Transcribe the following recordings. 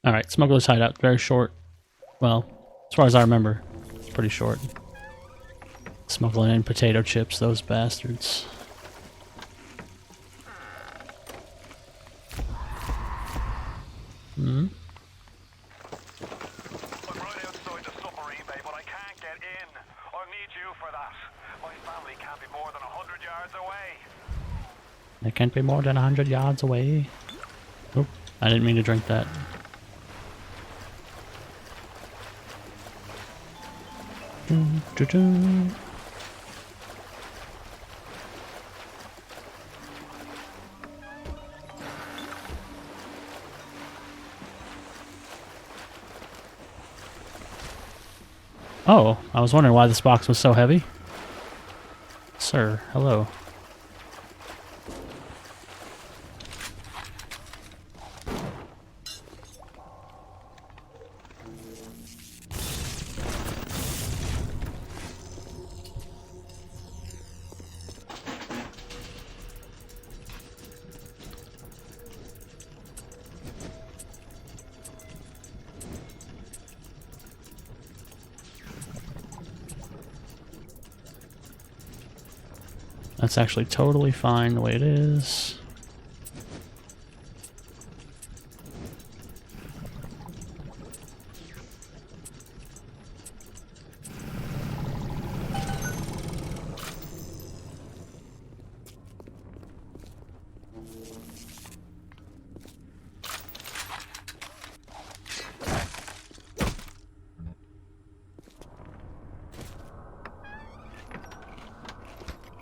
Alright, Smuggler's Hideout. Very short. Well, as far as I remember, it's pretty short. Smuggling in potato chips, those bastards. Hmm? I'm right outside the submarine bay, but I can't get in. I'll need you for that. My family can't be more than 100 yards away. They can't be more than 100 yards away. Oh, I didn't mean to drink that. Dun, dun, dun. Oh, I was wondering why this box was so heavy. Sir, hello. That's actually totally fine the way it is.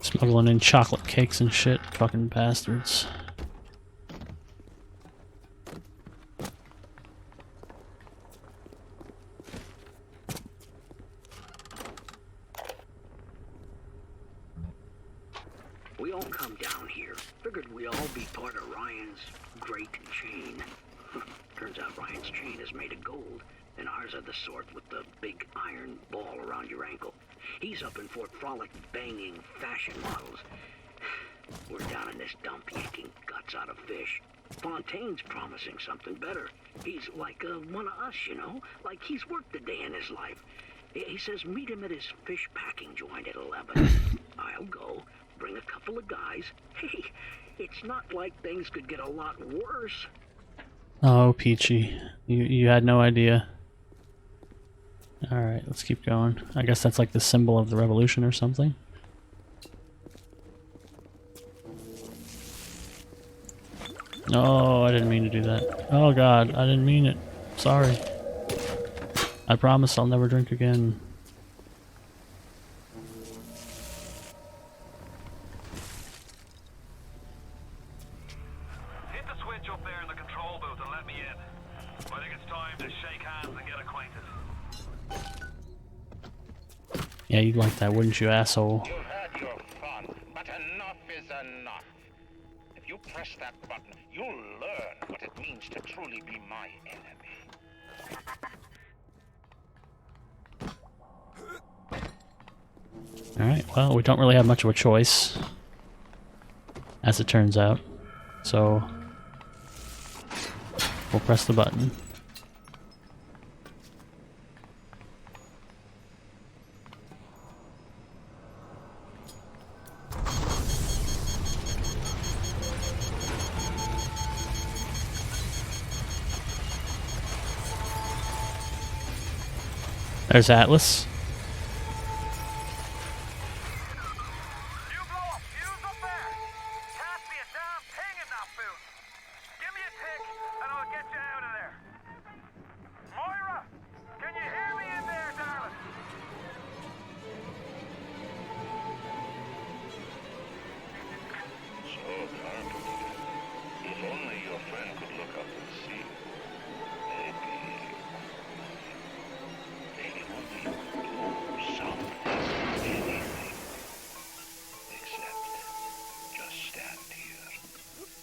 Smuggling in chocolate cakes and shit. Fucking bastards. We all come down here. Figured we all be part of Ryan's great chain. Turns out Ryan's chain is made of gold, and ours are the sort with the big iron ball around your ankle. He's up in Fort Frolic banging fashion models. We're down in this dump yanking guts out of fish. Fontaine's promising something better. He's like one of us, you know? Like he's worked a day in his life. He says meet him at his fish packing joint at 11. I'll go, bring a couple of guys. Hey, it's not like things could get a lot worse. Oh, Peachy. You had no idea. Alright, let's keep going. I guess that's like the symbol of the revolution or something. No, I didn't mean to do that. Oh god, I didn't mean it. Sorry. I promise I'll never drink again. Hit the switch up there in the control booth and let me in. I think it's time to shake hands and get acquainted. Yeah, you'd like that, wouldn't you, asshole? You've had your fun, but enough is enough. If you press that button, you'll learn what it means to truly be my enemy. Alright, well, we don't really have much of a choice, as it turns out. So, we'll press the button. There's Atlas. You blow up fuse up there! Can't see a damn thing in that booth! Give me a tick and I'll get you out of there! Moira! Can you hear me in there, darling? So complicated. If only your friend could look up and see. Maybe only do something, anything. Except just stand here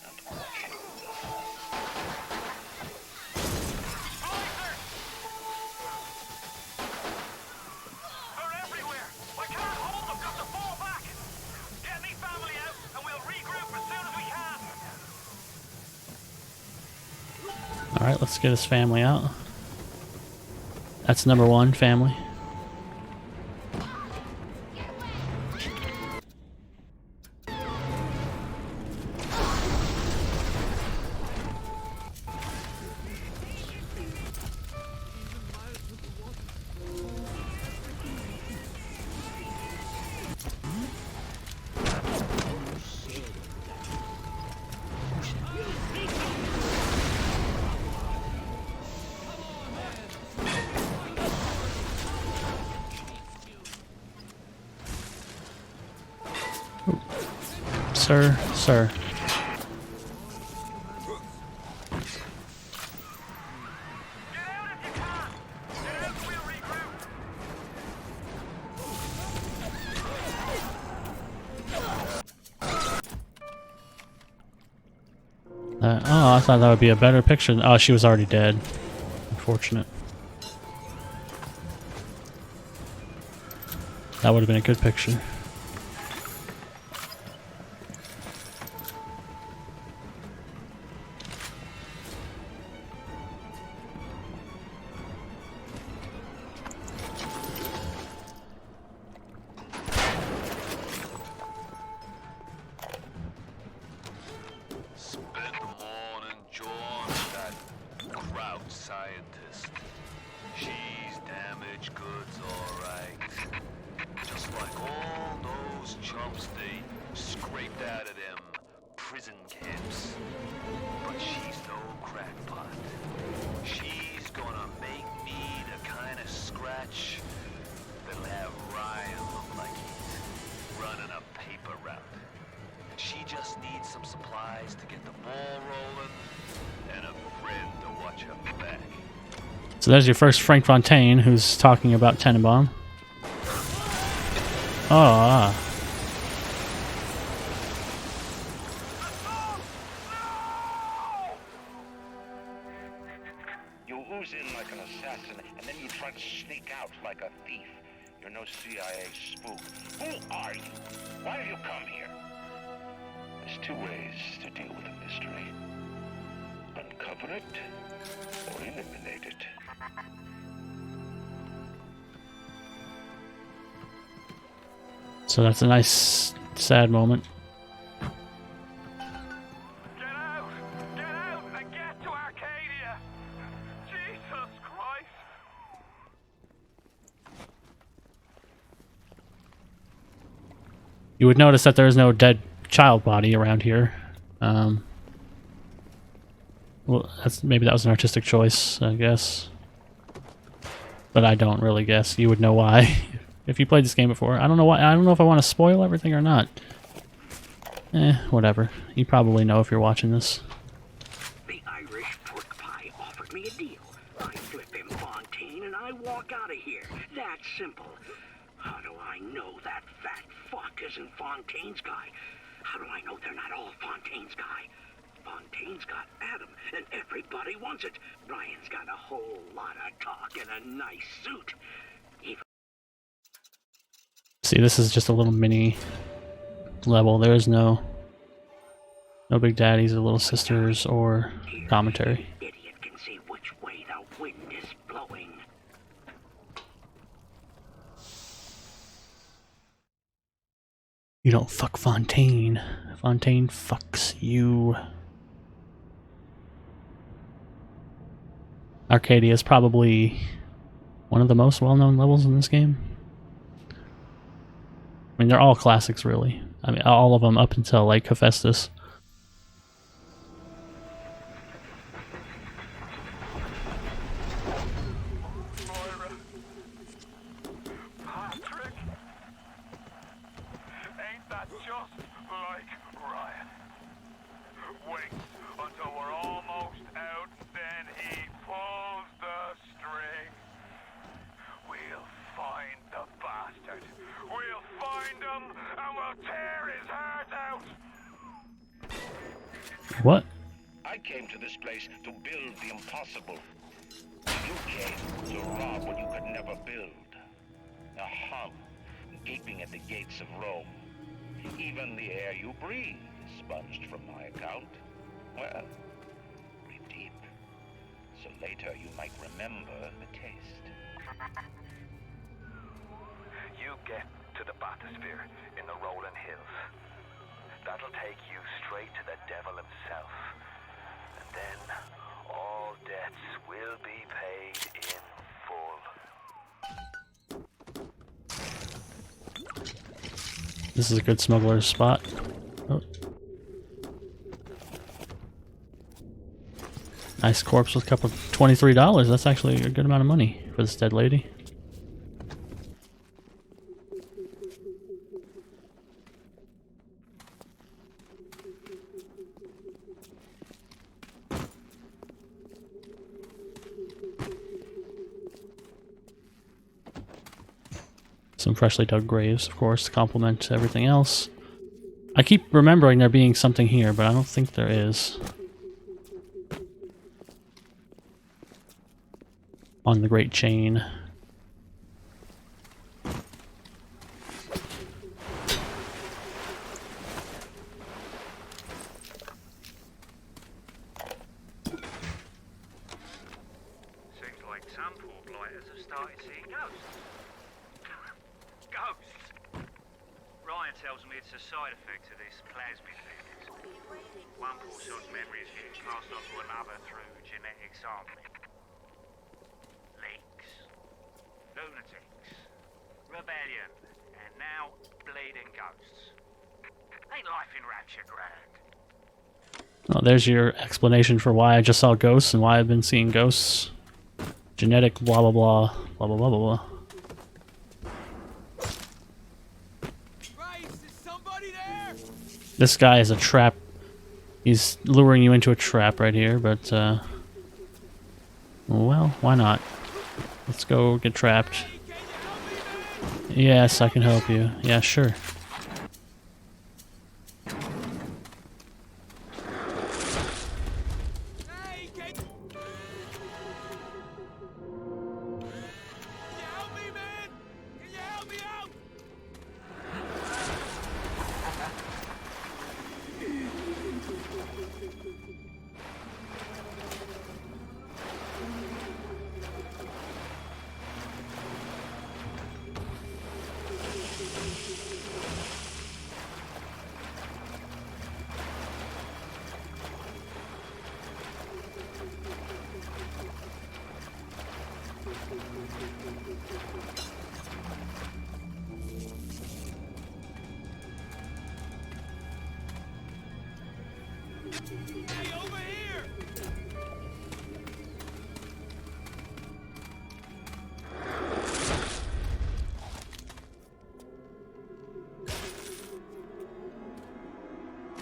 and watch him die. They're everywhere! I can't hold them, got to fall back! Get me family out and we'll regroup as soon as we can! Alright, let's get his family out. That's number one, family. Sir, sir. Get out if you can! Get out and we'll regroup! Oh, I thought that would be a better picture. Oh, she was already dead. Unfortunate. That would have been a good picture. Spent the morning jawing that crowd scientist. She's damaged goods, alright. Just like all those chumps they scraped out of them prison camps. But she's no crackpot. She's gonna make me the kind of scratch that'll have Ryan look like he's running a paper route. She just needs some supplies to get the ball rolling and a friend to watch her back. So there's your first Frank Fontaine, who's talking about Tenenbaum. Oh, You ooze in like an assassin, and then you try to sneak out like a thief. You're no CIA spook. Who are you? Why have you come here? There's two ways to deal with a mystery. Uncover it, or eliminate it. so that's a nice, sad moment. Get out! Get out and get to Arcadia! Jesus Christ! You would notice that there is no dead child body around here. Well, maybe that was an artistic choice, I guess. But I don't really guess. You would know why if you played this game before. I don't know why. I don't know if I want to spoil everything or not. Whatever. You probably know if you're watching this. The Irish pork pie offered me a deal. I flip him Fontaine and I walk out of here. That simple. How do I know that fat fuck isn't Fontaine's guy? How do I know they're not all Fontaine's guy? Fontaine's got Adam, and everybody wants it. Ryan's got a whole lot of talk and a nice suit. See, this is just a little mini level. There is no big daddies or little sisters or commentary. Idiot can see which way the wind is blowing. You don't fuck Fontaine. Fontaine fucks you. Arcadia is probably one of the most well-known levels in this game. I mean, they're all classics, really. I mean, all of them up until, like, Hephaestus. Moira. Patrick. Ain't that just like Ryan? Wait until we're almost out, then he pulls the string. We'll find the bastard. We'll find him and we'll tear his heart out. What? I came to this place to build the impossible. You came to rob what you could never build. A hum gaping at the gates of Rome. Even the air you breathe is sponged from my account. Well, breathe deep. so later you might remember the taste. You get to the bathysphere in the rolling hills. That'll take you straight to the devil himself. And then all debts will be paid in full. This is a good smuggler's spot. Oh. Nice corpse with a couple $23. That's actually a good amount of money for this dead lady. Some freshly dug graves, of course, to complement everything else. I keep remembering there being something here, but I don't think there is. On the Great Chain. Seems like some poor blighters have started seeing ghosts. Ghosts? Ryan tells me it's a side effect of this plasmid business. One poor son's memory is getting passed on to another through genetic sampling. Leaks, lunatics, rebellion, and now bleeding ghosts. Ain't life in Rapture grand? Oh, there's your explanation for why I just saw ghosts and why I've been seeing ghosts. Genetic blah blah blah blah blah blah blah blah. This guy is a trap. He's luring you into a trap right here, but well, why not? Let's go get trapped. Yes, I can help you. Yeah, sure.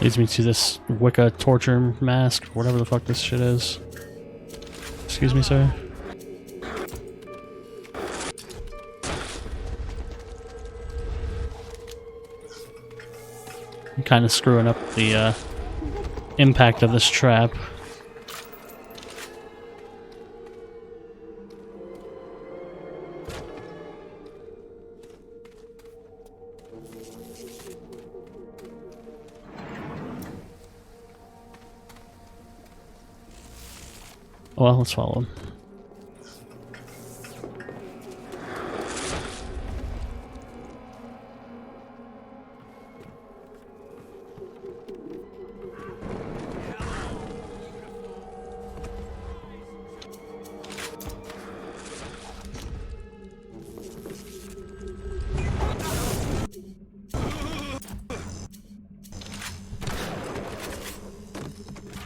Leads me to this Wicca torture mask, whatever the fuck this shit is. Excuse me, sir. I'm kind of screwing up the impact of this trap. Well, let's follow him.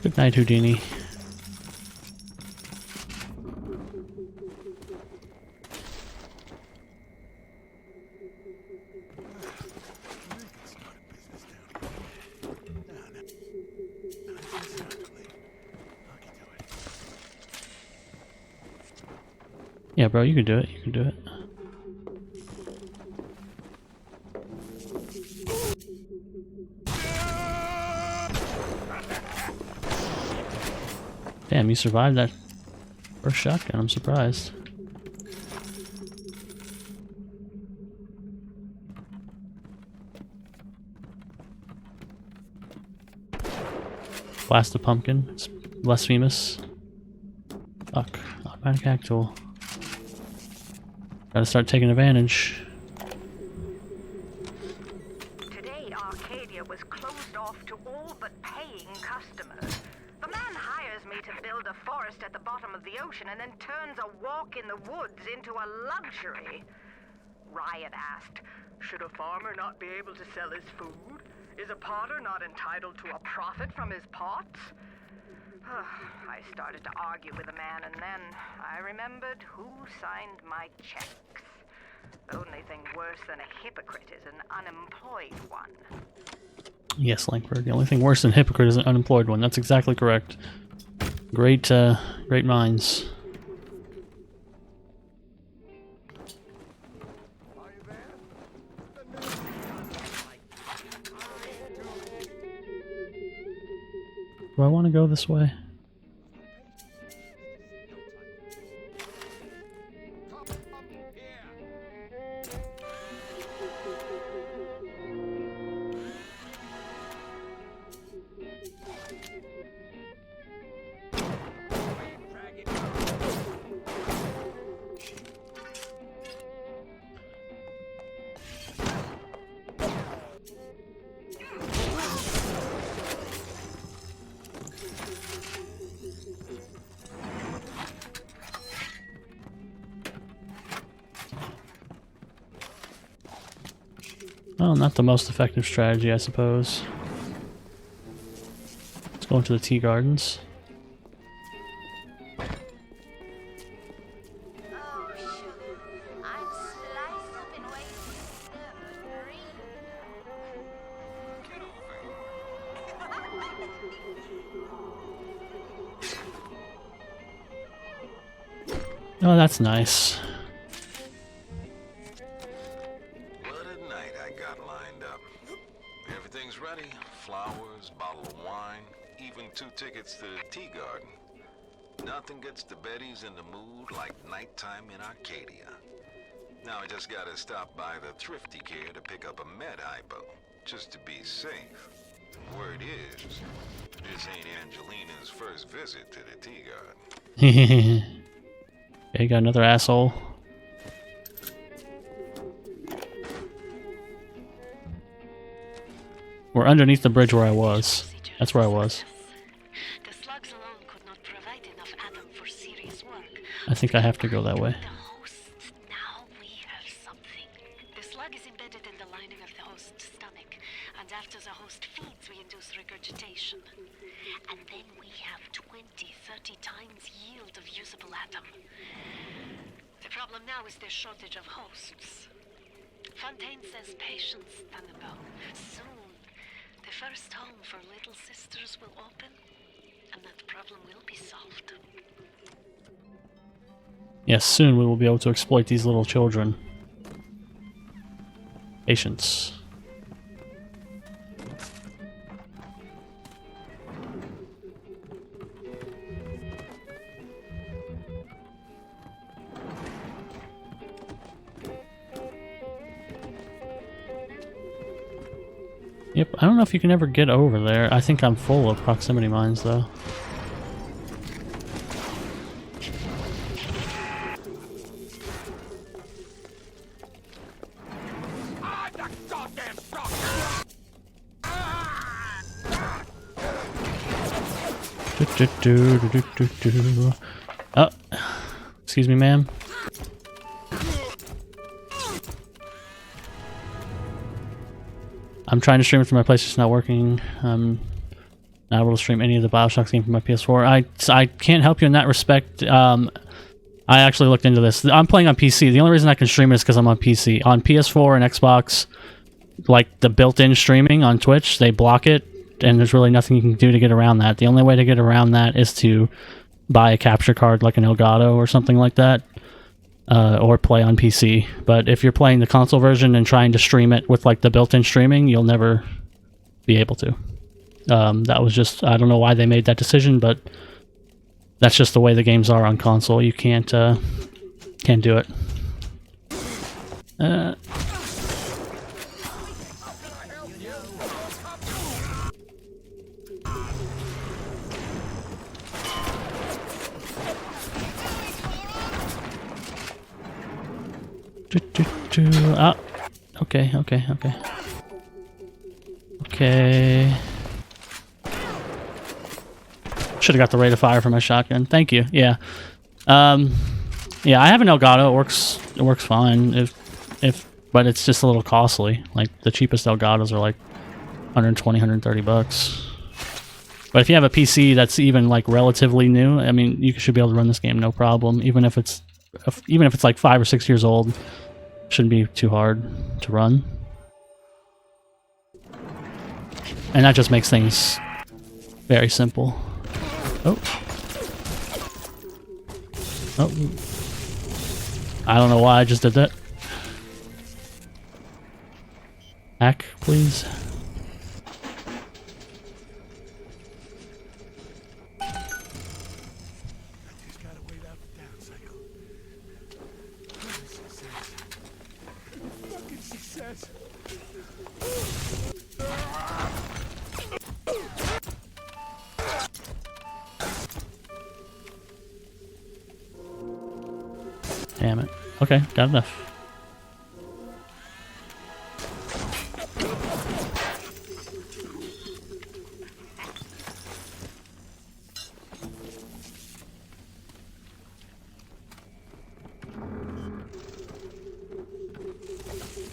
Good night, Houdini. Yeah, bro, you can do it. You can do it. Damn, you survived that first shotgun. I'm surprised. Blast the pumpkin. It's blasphemous. Fuck. Automatic hack tool. Gotta start taking advantage. Today, Arcadia was closed off to all but paying customers. The man hires me to build a forest at the bottom of the ocean and then turns a walk in the woods into a luxury. Ryan asked, should a farmer not be able to sell his food? Is a potter not entitled to a profit from his pots? I started to argue with the man, and then I remembered who signed my checks. The only thing worse than a hypocrite is an unemployed one. Yes, Lankberg. The only thing worse than hypocrite is an unemployed one. That's exactly correct. Great, great minds. Do I want to go this way? Well, not the most effective strategy, I suppose. Let's go into the tea gardens. Oh, sugar. I'm sliced up in ways so green. Oh, that's nice. What a night I got lined up. Everything's ready. Flowers, bottle of wine, even 2 tickets to the tea garden. Nothing gets the Bettys in the mood like nighttime in Arcadia. Now I just gotta stop by the Thrifty Care to pick up a med hypo, just to be safe. Word is, this ain't Angelina's first visit to the tea garden. Okay, got another asshole. We're underneath the bridge where I was. That's where I was. The slugs alone could not provide enough atom for serious work. I think I have to go that way. The host, now we have something. The slug is embedded in the lining of the host's stomach, and after the host feeds, we induce regurgitation. And then we have 20, 30 times yield of usable atom. The problem now is their shortage of hosts. Fontaine says patience, Thunderbolt. Soon, the first home for little sisters will open, and that problem will be solved. Yes, soon we will be able to exploit these little children. Patience. Yep, I don't know if you can ever get over there. I think I'm full of proximity mines, though. Oh, excuse me, ma'am. I'm trying to stream it from my place, it's not working. I'm not able to stream any of the Bioshock games from my PS4. I can't help you in that respect. I actually looked into this. I'm playing on PC. The only reason I can stream it is because I'm on PC. On PS4 and Xbox, like the built-in streaming on Twitch, they block it, and there's really nothing you can do to get around that. The only way to get around that is to buy a capture card like an Elgato or something like that. Or play on PC. But if you're playing the console version and trying to stream it with like the built-in streaming, you'll never be able to. That was just, I don't know why they made that decision, but that's just the way the games are on console. You can't do it. Ah, okay. Should have got the rate of fire for my shotgun. Thank you. Yeah. Yeah, I have an Elgato. It works fine. But it's just a little costly. Like the cheapest Elgatos are like 120, 130 bucks. But if you have a PC that's even like relatively new, I mean, you should be able to run this game no problem. Even if it's like 5 or 6 years old, shouldn't be too hard to run. And that just makes things very simple. Oh. I don't know why I just did that. Hack, please. Damn it. Okay, got enough.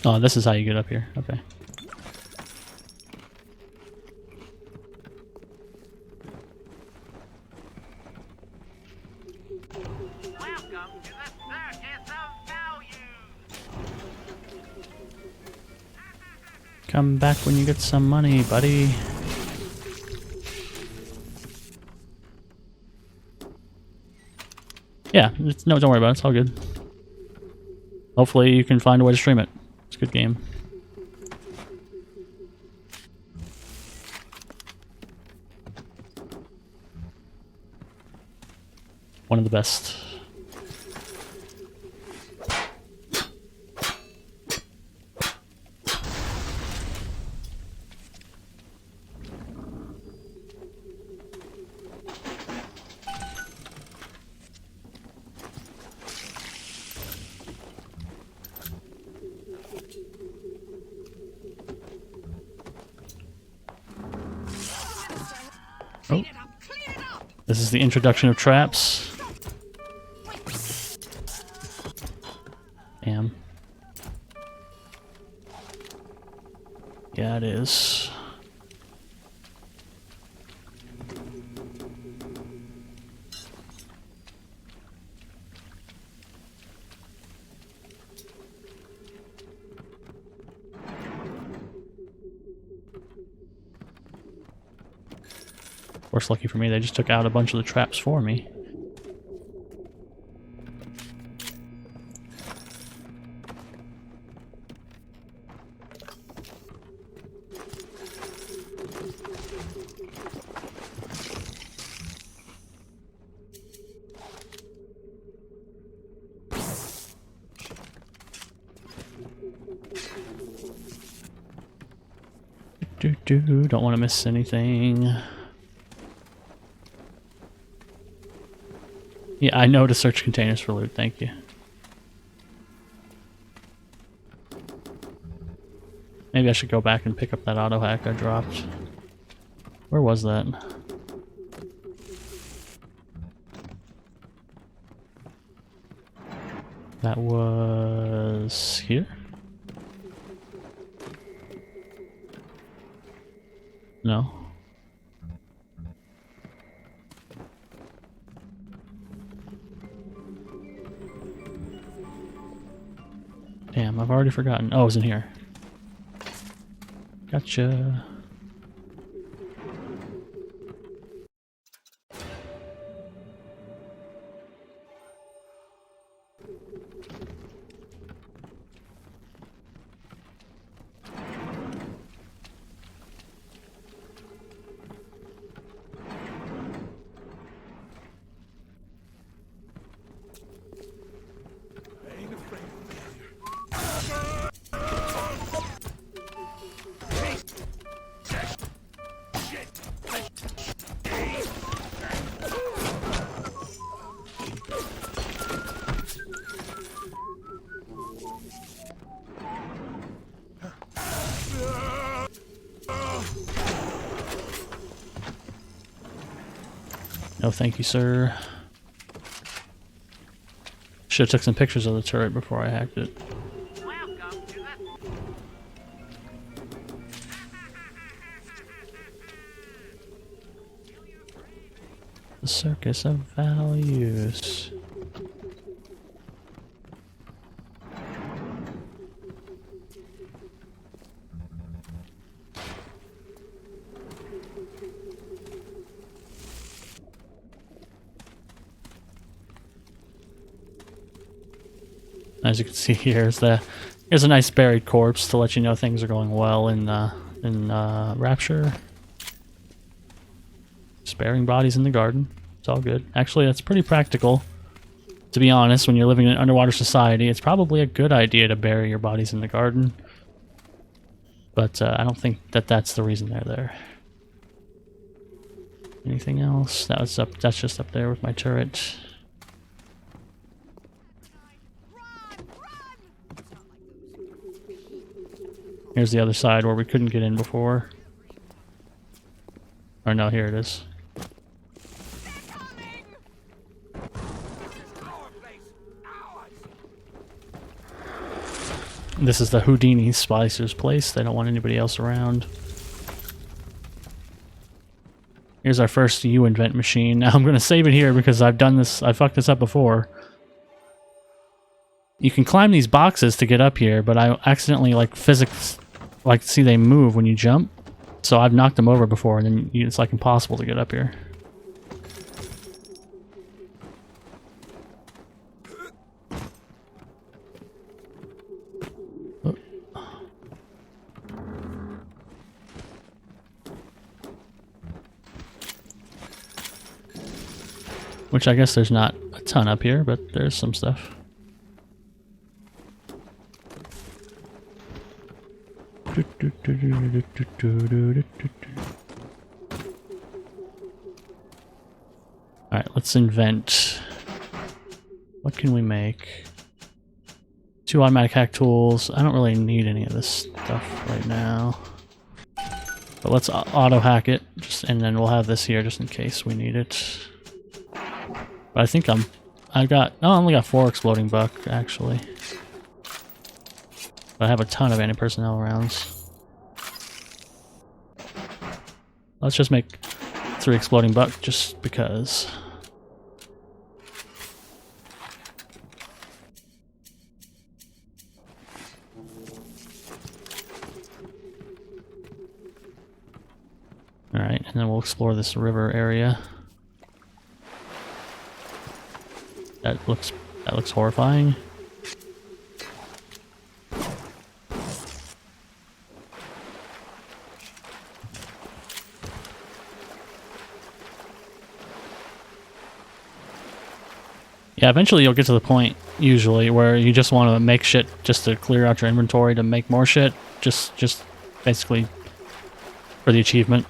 Oh, this is how you get up here. Okay. Welcome to the circus of value. Come back when you get some money, buddy. Yeah, no, don't worry about it. It's all good. Hopefully you can find a way to stream it. It's a good game. One of the best. Oh. This is the introduction of traps. Damn. Yeah, it is. Of course, lucky for me, they just took out a bunch of the traps for me. Don't want to miss anything. Yeah, I know to search containers for loot, thank you. Maybe I should go back and pick up that auto hack I dropped. Where was that? That was here? No. Damn, I've already forgotten. Oh, it was in here. Gotcha. No, thank you, sir. Should have took some pictures of the turret before I hacked it. The circus of values. As you can see here, here's a nice buried corpse to let you know things are going well in Rapture. Sparing bodies in the garden. It's all good. Actually, that's pretty practical. To be honest, when you're living in an underwater society, it's probably a good idea to bury your bodies in the garden. But I don't think that that's the reason they're there. Anything else? That's just up there with my turret. Here's the other side where we couldn't get in before. Or no, here it is. This is the Houdini Splicer's place. They don't want anybody else around. Here's our first U-invent machine. Now I'm going to save it here because I've done this. I fucked this up before. You can climb these boxes to get up here, but I accidentally, see they move when you jump. So I've knocked them over before, and then it's like impossible to get up here. Which I guess there's not a ton up here, but there's some stuff. Alright, let's invent. What can we make? 2 automatic hack tools. I don't really need any of this stuff right now. But let's auto hack it, and then we'll have this here just in case we need it. But I think I only got 4 exploding buck, actually. But I have a ton of anti-personnel rounds. Let's just make 3 exploding buck, just because. Alright, and then we'll explore this river area. That looks horrifying. Yeah, eventually you'll get to the point, usually, where you just want to make shit just to clear out your inventory to make more shit. Just basically for the achievement,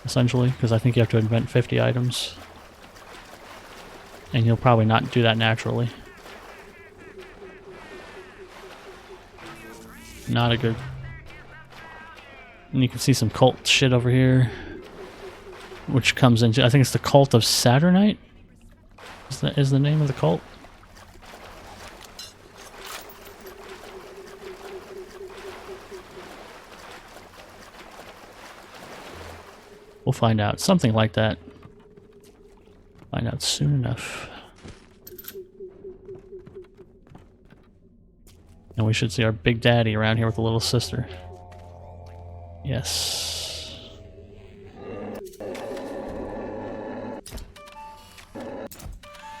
essentially, because I think you have to invent 50 items. And you'll probably not do that naturally. Not a good... And you can see some cult shit over here. Which comes into... I think it's the Cult of Saturnite? Is the name of the cult? We'll find out. Something like that. Find out soon enough. And we should see our big daddy around here with the little sister. Yes.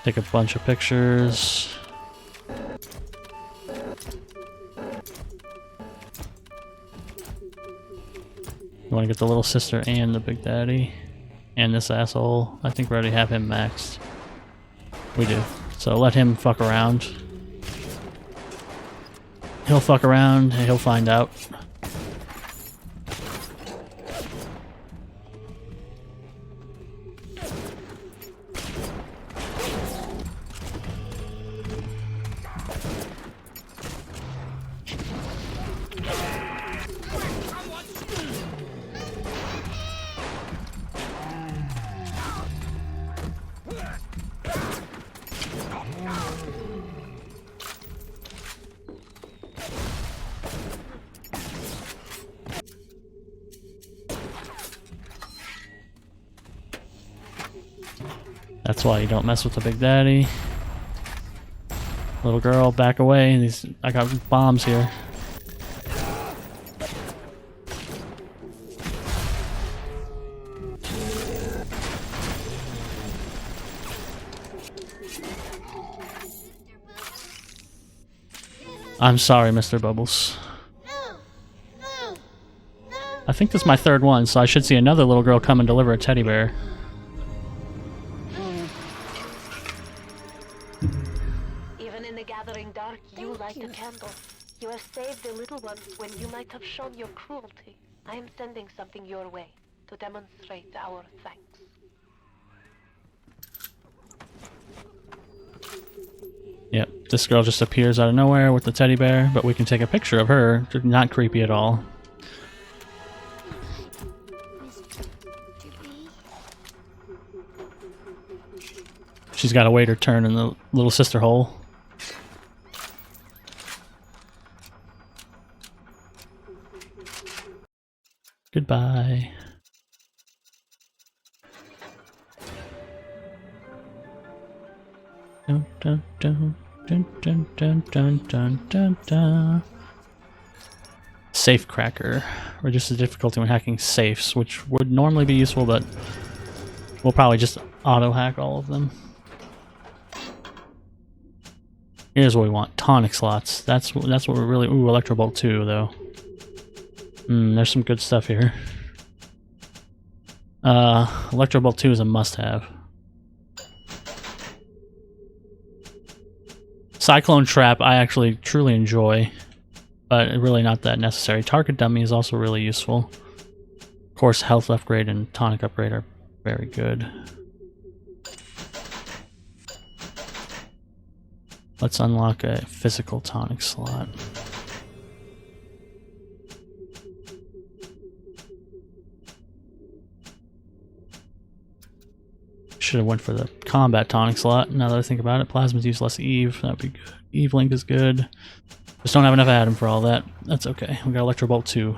Take a bunch of pictures. You want to get the little sister and the big daddy. And this asshole. I think we already have him maxed. We do. So let him fuck around. He'll fuck around and he'll find out. That's why you don't mess with the Big Daddy. Little girl, back away. I got bombs here. I'm sorry, Mr. Bubbles. I think this is my third one, so I should see another little girl come and deliver a teddy bear. Even in the gathering dark, you light a candle. You have saved the little one when you might have shown your cruelty. I am sending something your way to demonstrate our thanks. Yep, this girl just appears out of nowhere with the teddy bear, but we can take a picture of her. Not creepy at all. She's got to wait her turn in the little sister hole. Goodbye. Dun, dun, dun, dun, dun, dun, dun, dun, dun, dun. Safe cracker. Reduces the difficulty when hacking safes, which would normally be useful, but we'll probably just auto-hack all of them. Here's what we want. Tonic slots. That's what we're really... Ooh, Electro Bolt 2, though. There's some good stuff here. Electro Bolt 2 is a must-have. Cyclone Trap I actually truly enjoy, but really not that necessary. Target Dummy is also really useful. Of course, Health Upgrade and Tonic Upgrade are very good. Let's unlock a physical tonic slot. Should have went for the combat tonic slot. Now that I think about it, plasmas use less Eve. That would be good. Eve Link is good. Just don't have enough Atom for all that. That's okay. We got Electro Bolt 2.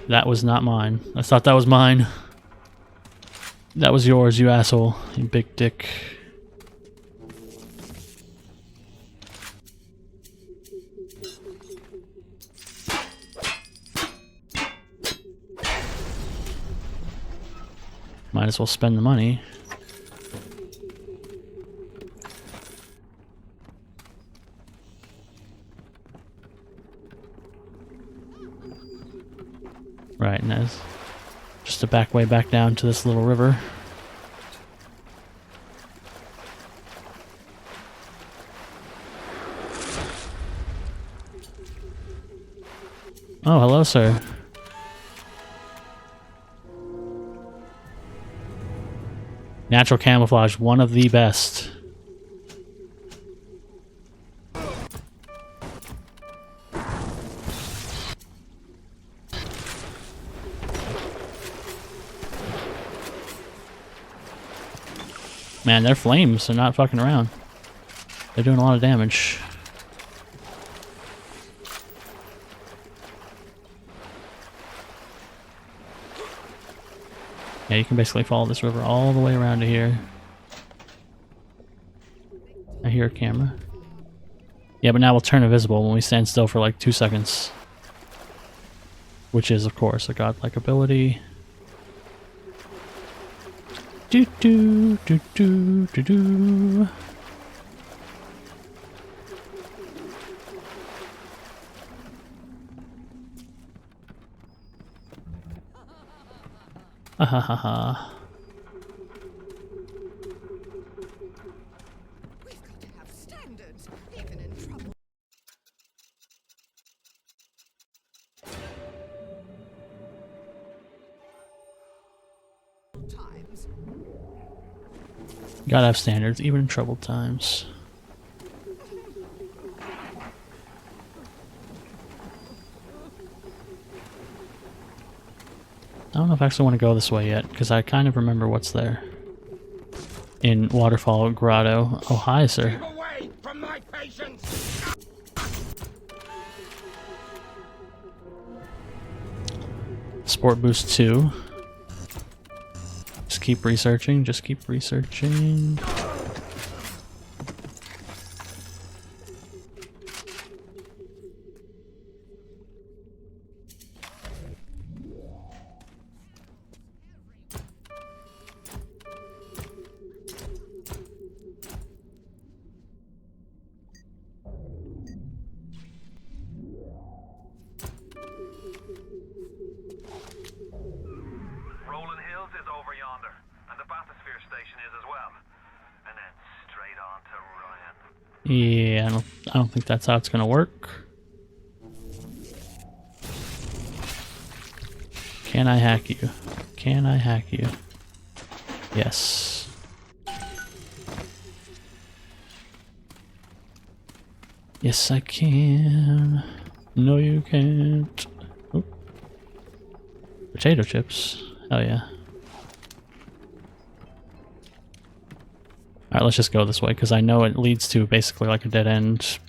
That was not mine. I thought that was mine. That was yours, you asshole. You big dick. Might as well spend the money. Right, and that's just a back way back down to this little river. Oh, hello, sir. Natural camouflage, one of the best. Man, they're flames. They're not fucking around. They're doing a lot of damage. Yeah, you can basically follow this river all the way around to here. I hear a camera. Yeah, but now we'll turn invisible when we stand still for like 2 seconds. Which is, of course, a godlike ability. Do do do do do do. Ha ha ha ha. We've got to have standards, even in trouble. Times. Gotta have standards, even in troubled times. I don't know if I actually want to go this way yet, because I kind of remember what's there. in Waterfall Grotto. Oh, hi, sir. Keep away from my patients! Sport Boost 2. Just keep researching, just keep researching. Rolling Hills is over yonder, and the bathysphere station is as well. And then straight on to Ryan. Yeah, I don't think that's how it's gonna work. Can I hack you? Can I hack you? Yes. Yes, I can. No, you can't. Oh. Potato chips. Oh, yeah. Alright, let's just go this way, because I know it leads to basically like a dead end.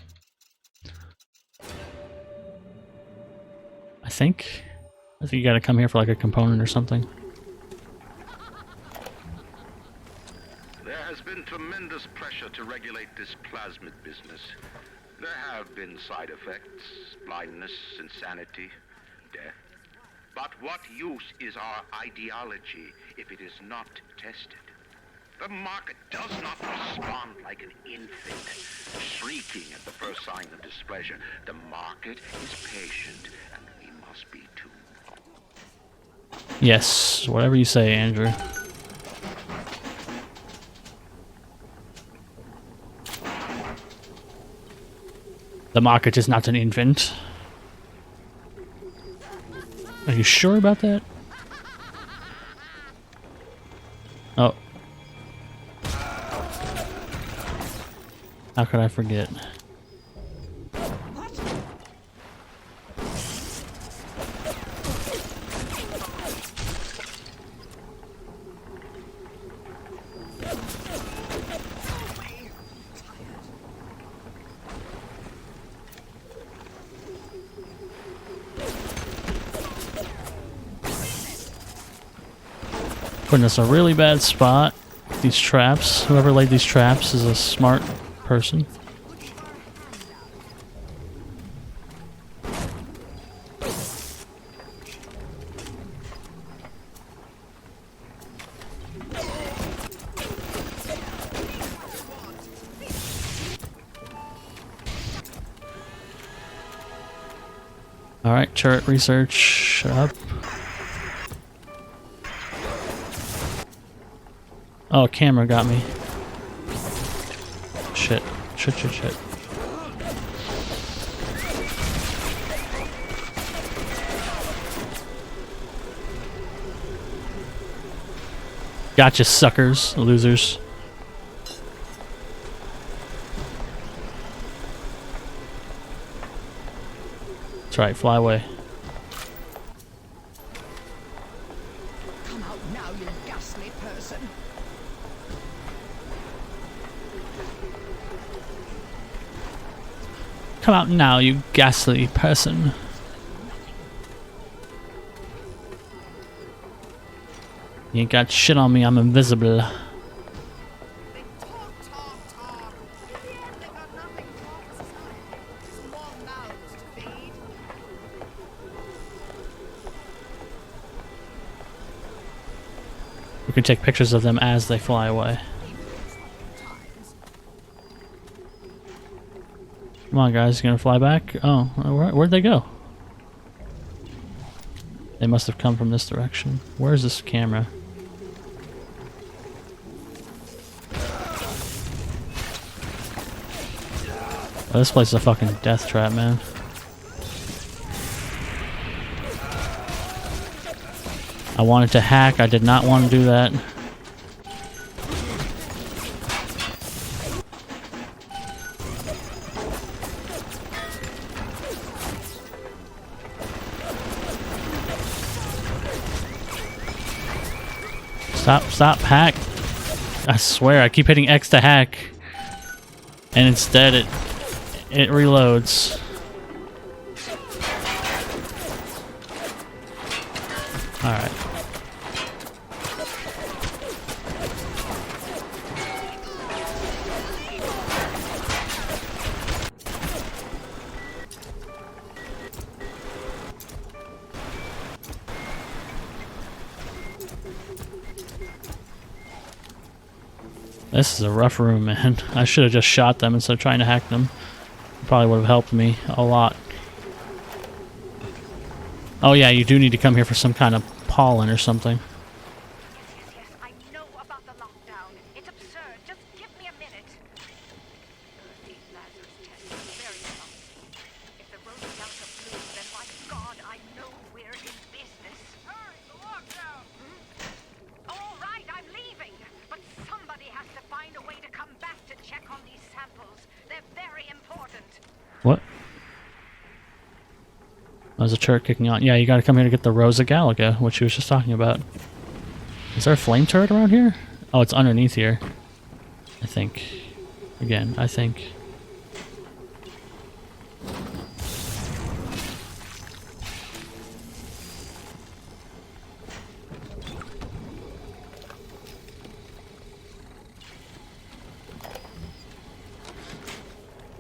I think you gotta come here for like a component or something. There has been tremendous pressure to regulate this plasmid business. There have been side effects, blindness, insanity, death. But what use is our ideology if it is not tested? The market does not respond like an infant, shrieking at the first sign of displeasure. The market is patient, and we must be too. Yes, whatever you say, Andrew. The market is not an infant. Are you sure about that? Oh. How could I forget? Putting us in a really bad spot. These traps. Whoever laid these traps is a smart person. Alright, turret research up. Oh, camera got me. Shit. Shit. Gotcha, suckers. Losers. That's right, fly away. Come out now, you ghastly person. Come out now, you ghastly person. You ain't got shit on me, I'm invisible. They talk. In the end, they got nothing to offer society. Just more mouths to feed. We can take pictures of them as they fly away. Come on, guys, you gonna fly back? Oh, where'd they go? They must have come from this direction. Where's this camera? Oh, this place is a fucking death trap, man. I wanted to hack, I did not want to do that. Stop, hack. I swear, I keep hitting X to hack, and instead it reloads. All right. This is a rough room, man. I should have just shot them instead of trying to hack them. Probably would have helped me a lot. Oh yeah, you do need to come here for some kind of pollen or something. Yes, I know about the lockdown. It's absurd. Just give me a minute. These Lazarus tests are very promising. If the road is out of blue, then by God, I know we're in business. Hurry, the lockdown! All right, I'm leaving. But somebody has to find a way to come back to check on these samples. They're very important. What? There's a turret kicking on. Yeah, you gotta come here to get the Rosa Gallica, which she was just talking about. Is there a flame turret around here? Oh, it's underneath here. I think. Again, I think.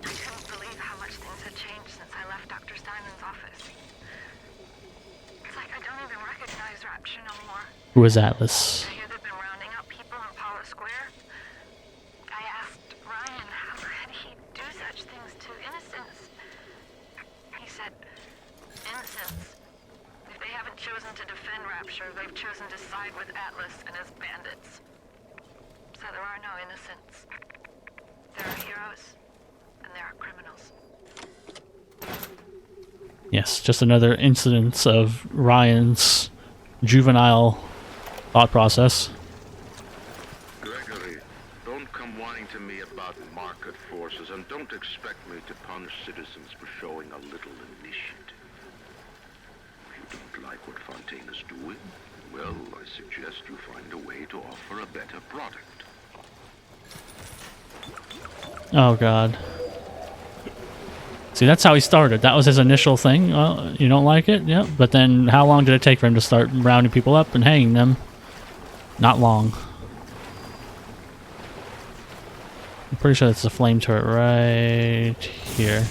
I can't believe how much things have changed since I left Dr. Steinman's office. It's like I don't even recognize Rapture no more. Who is Atlas? I hear they've been rounding up people in Paula Square. I asked Ryan how could he do such things to innocents. He said, innocents. If they haven't chosen to defend Rapture, they've chosen to side with Atlas and his bandits. So there are no innocents. There are heroes, and there are criminals. Yes, just another incidence of Ryan's juvenile thought process. Gregory, don't come whining to me about market forces, and don't expect me to punish citizens for showing a little initiative. If you don't like what Fontaine is doing, well, I suggest you find a way to offer a better product. Oh god. See, that's how he started. That was his initial thing. Well, you don't like it? Yep. But then how long did it take for him to start rounding people up and hanging them? Not long. I'm pretty sure it's a flame turret right here.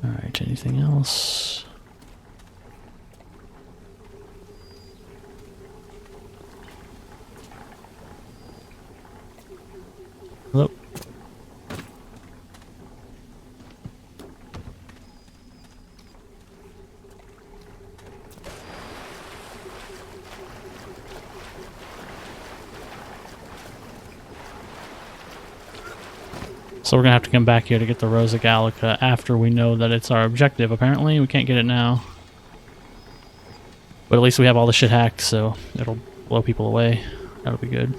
Alright, anything else? Hello? So we're gonna have to come back here to get the Rosa Gallica after we know that it's our objective. Apparently, we can't get it now. But at least we have all the shit hacked, so it'll blow people away. That'll be good.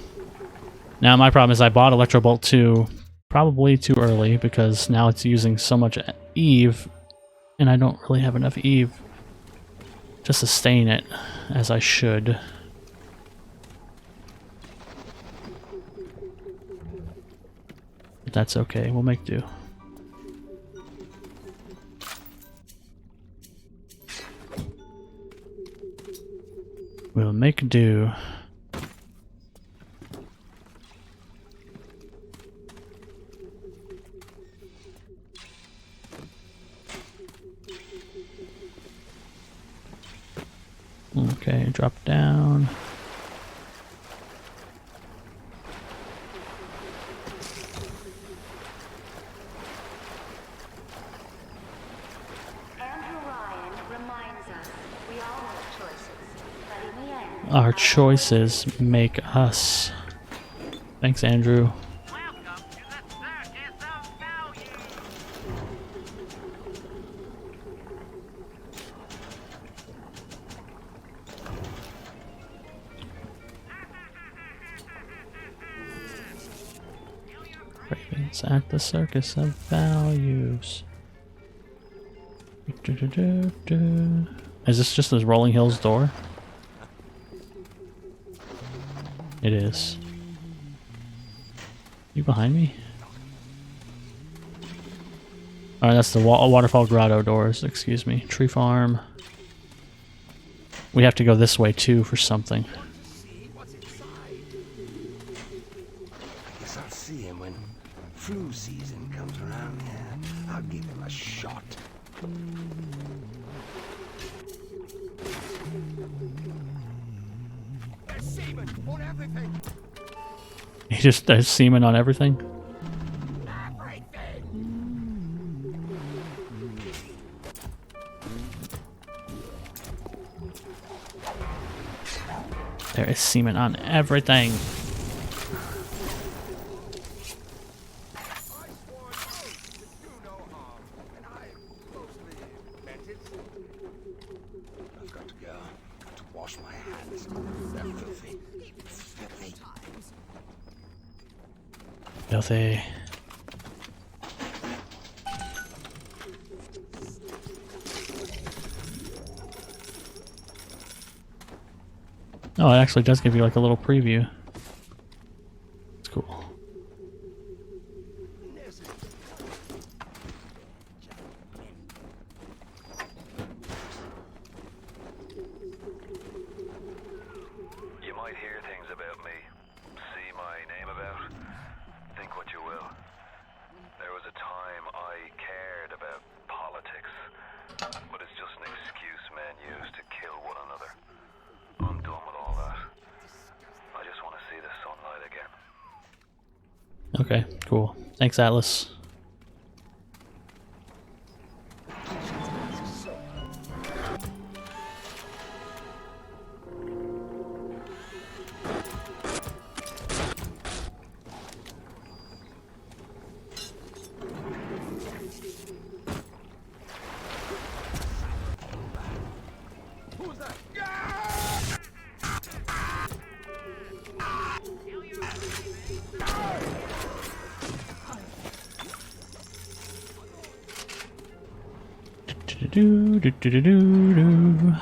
Now, my problem is I bought Electro Bolt 2 probably too early because now it's using so much Eve, and I don't really have enough Eve to sustain it as I should. But that's okay, we'll make do. We'll make do. Okay, drop down. Our choices make us. Thanks, Andrew. Welcome to the It's at the circus of values. Is this just a Rolling Hills door? It is. You behind me? Alright, that's the waterfall grotto doors. Excuse me. Tree farm. We have to go this way too for something. I guess I'll see him when flu season comes around. Yeah, I'll give him a shot. There's semen on everything. He just has semen on everything? There is semen on everything. I've got to go. Got to wash my hands. They're filthy. Filthy. Filthy. Oh, it actually does give you like a little preview. It's cool. You might hear things about me, see my name about, think what you will. There was a time I cared about politics, but it's just an excuse men use to kill one another. I'm done with all that. I just want to see the sunlight again. Okay, cool. Thanks, Atlas. Do do do do do do.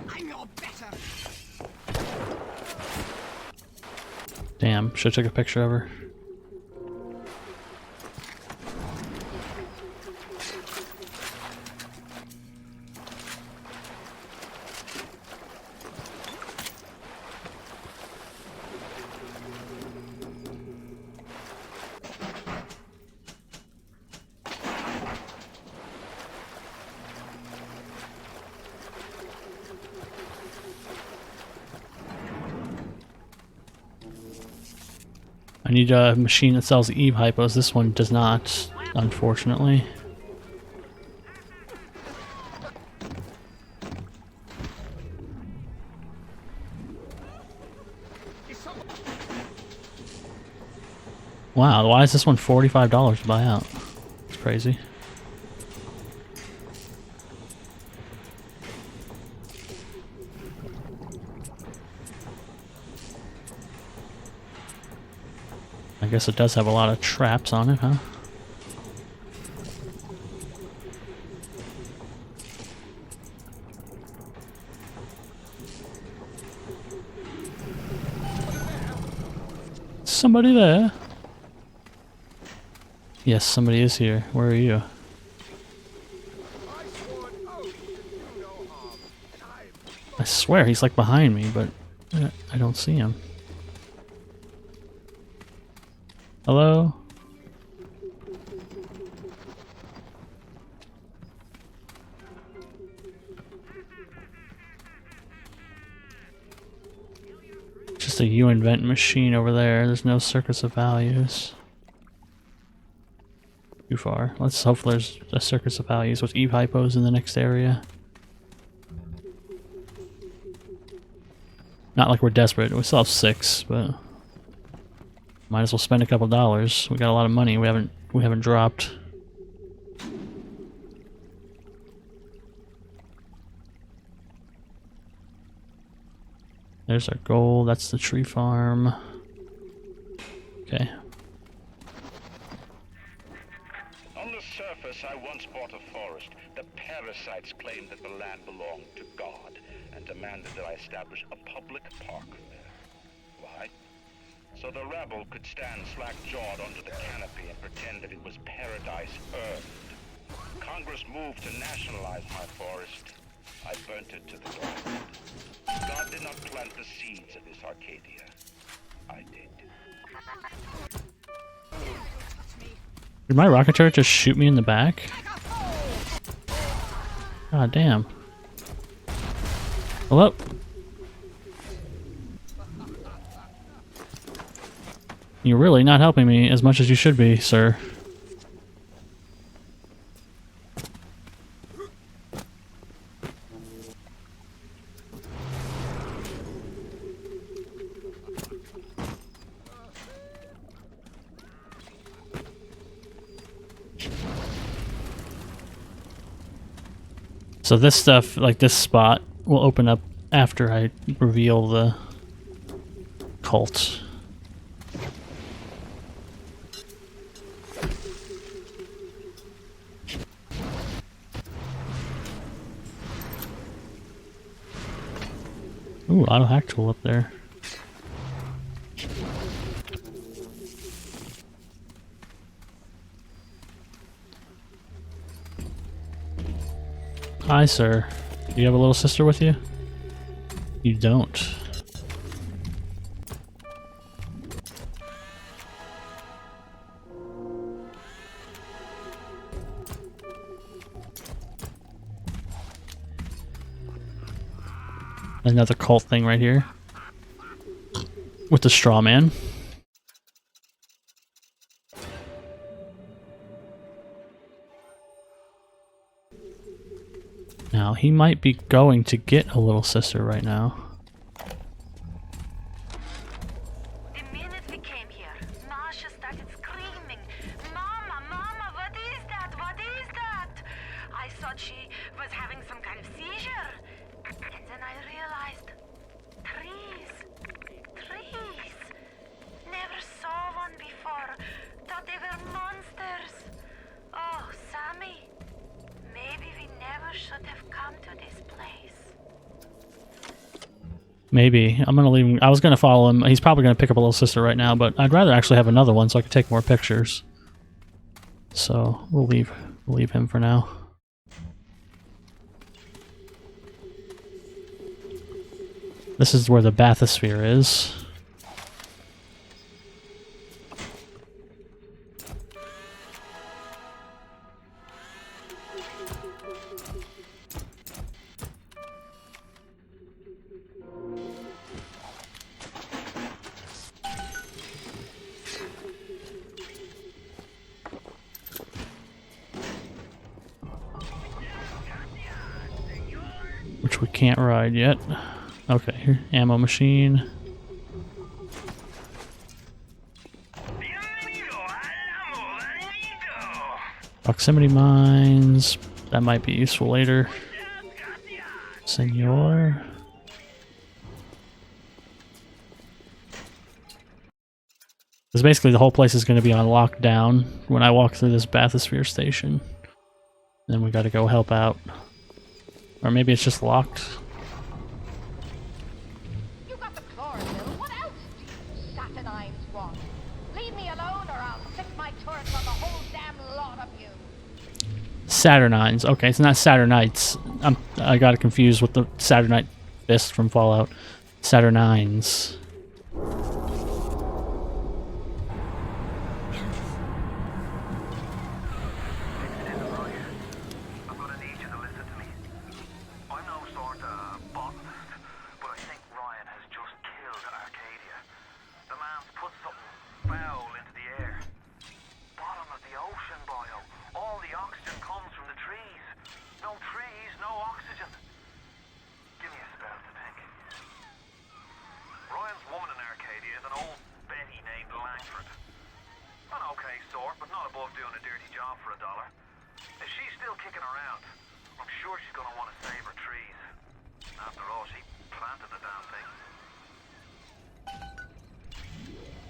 I'm your better. Damn, should have took a picture of her. I need a machine that sells Eve hypos. This one does not, unfortunately. Wow, why is this one $45 to buy out? It's crazy. I guess it does have a lot of traps on it, huh? Somebody there? Yes, somebody is here. Where are you? I swear he's like behind me, but I don't see him. Hello? Just a U-invent machine over there. There's no circus of values. Too far. Let's hope there's a circus of values with Eve hypos in the next area. Not like we're desperate. We still have 6, but might as well spend a couple dollars. We got a lot of money. We haven't dropped. There's our goal. That's the tree farm. Okay. On the surface, I once bought a forest. The parasites claimed that the land belonged to God and demanded that I establish a public park there. Why? So the rebel could stand slack-jawed under the canopy and pretend that it was paradise earned. Congress moved to nationalize my forest. I burnt it to the ground. God did not plant the seeds of this Arcadia. I did. Did my rocket turret just shoot me in the back? God damn. Hello? You're really not helping me as much as you should be, sir. So this stuff, like this spot, will open up after I reveal the cult. Ooh, auto hack tool up there. Hi, sir. Do you have a little sister with you? You don't. Another cult thing right here. With the straw man. Now, he might be going to get a little sister right now. The minute we came here, Masha started screaming, "Mama, Mama, what is that? What is that?" I thought she was having some kind of seizure. And then I realized, trees. Trees. Never saw one before. Thought they were monsters. Oh, Sammy. Maybe we never should have come to this place. Maybe. I'm gonna leave him. I was gonna follow him. He's probably gonna pick up a little sister right now, but I'd rather actually have another one so I can take more pictures. So we'll leave him for now. This is where the bathysphere is. Which we can't ride yet. Okay, here, ammo machine. Proximity mines. That might be useful later. Senor. Because basically the whole place is going to be on lockdown when I walk through this bathysphere station. Then we got to go help out. Or maybe it's just locked. You got the chlorophyll. What else do you saturnines want? Leave me alone or I'll fix my turrets on the whole damn lot of you. Saturnines. Okay, it's not Saturnites. I got it confused with the Saturnite fist from Fallout. Saturnines.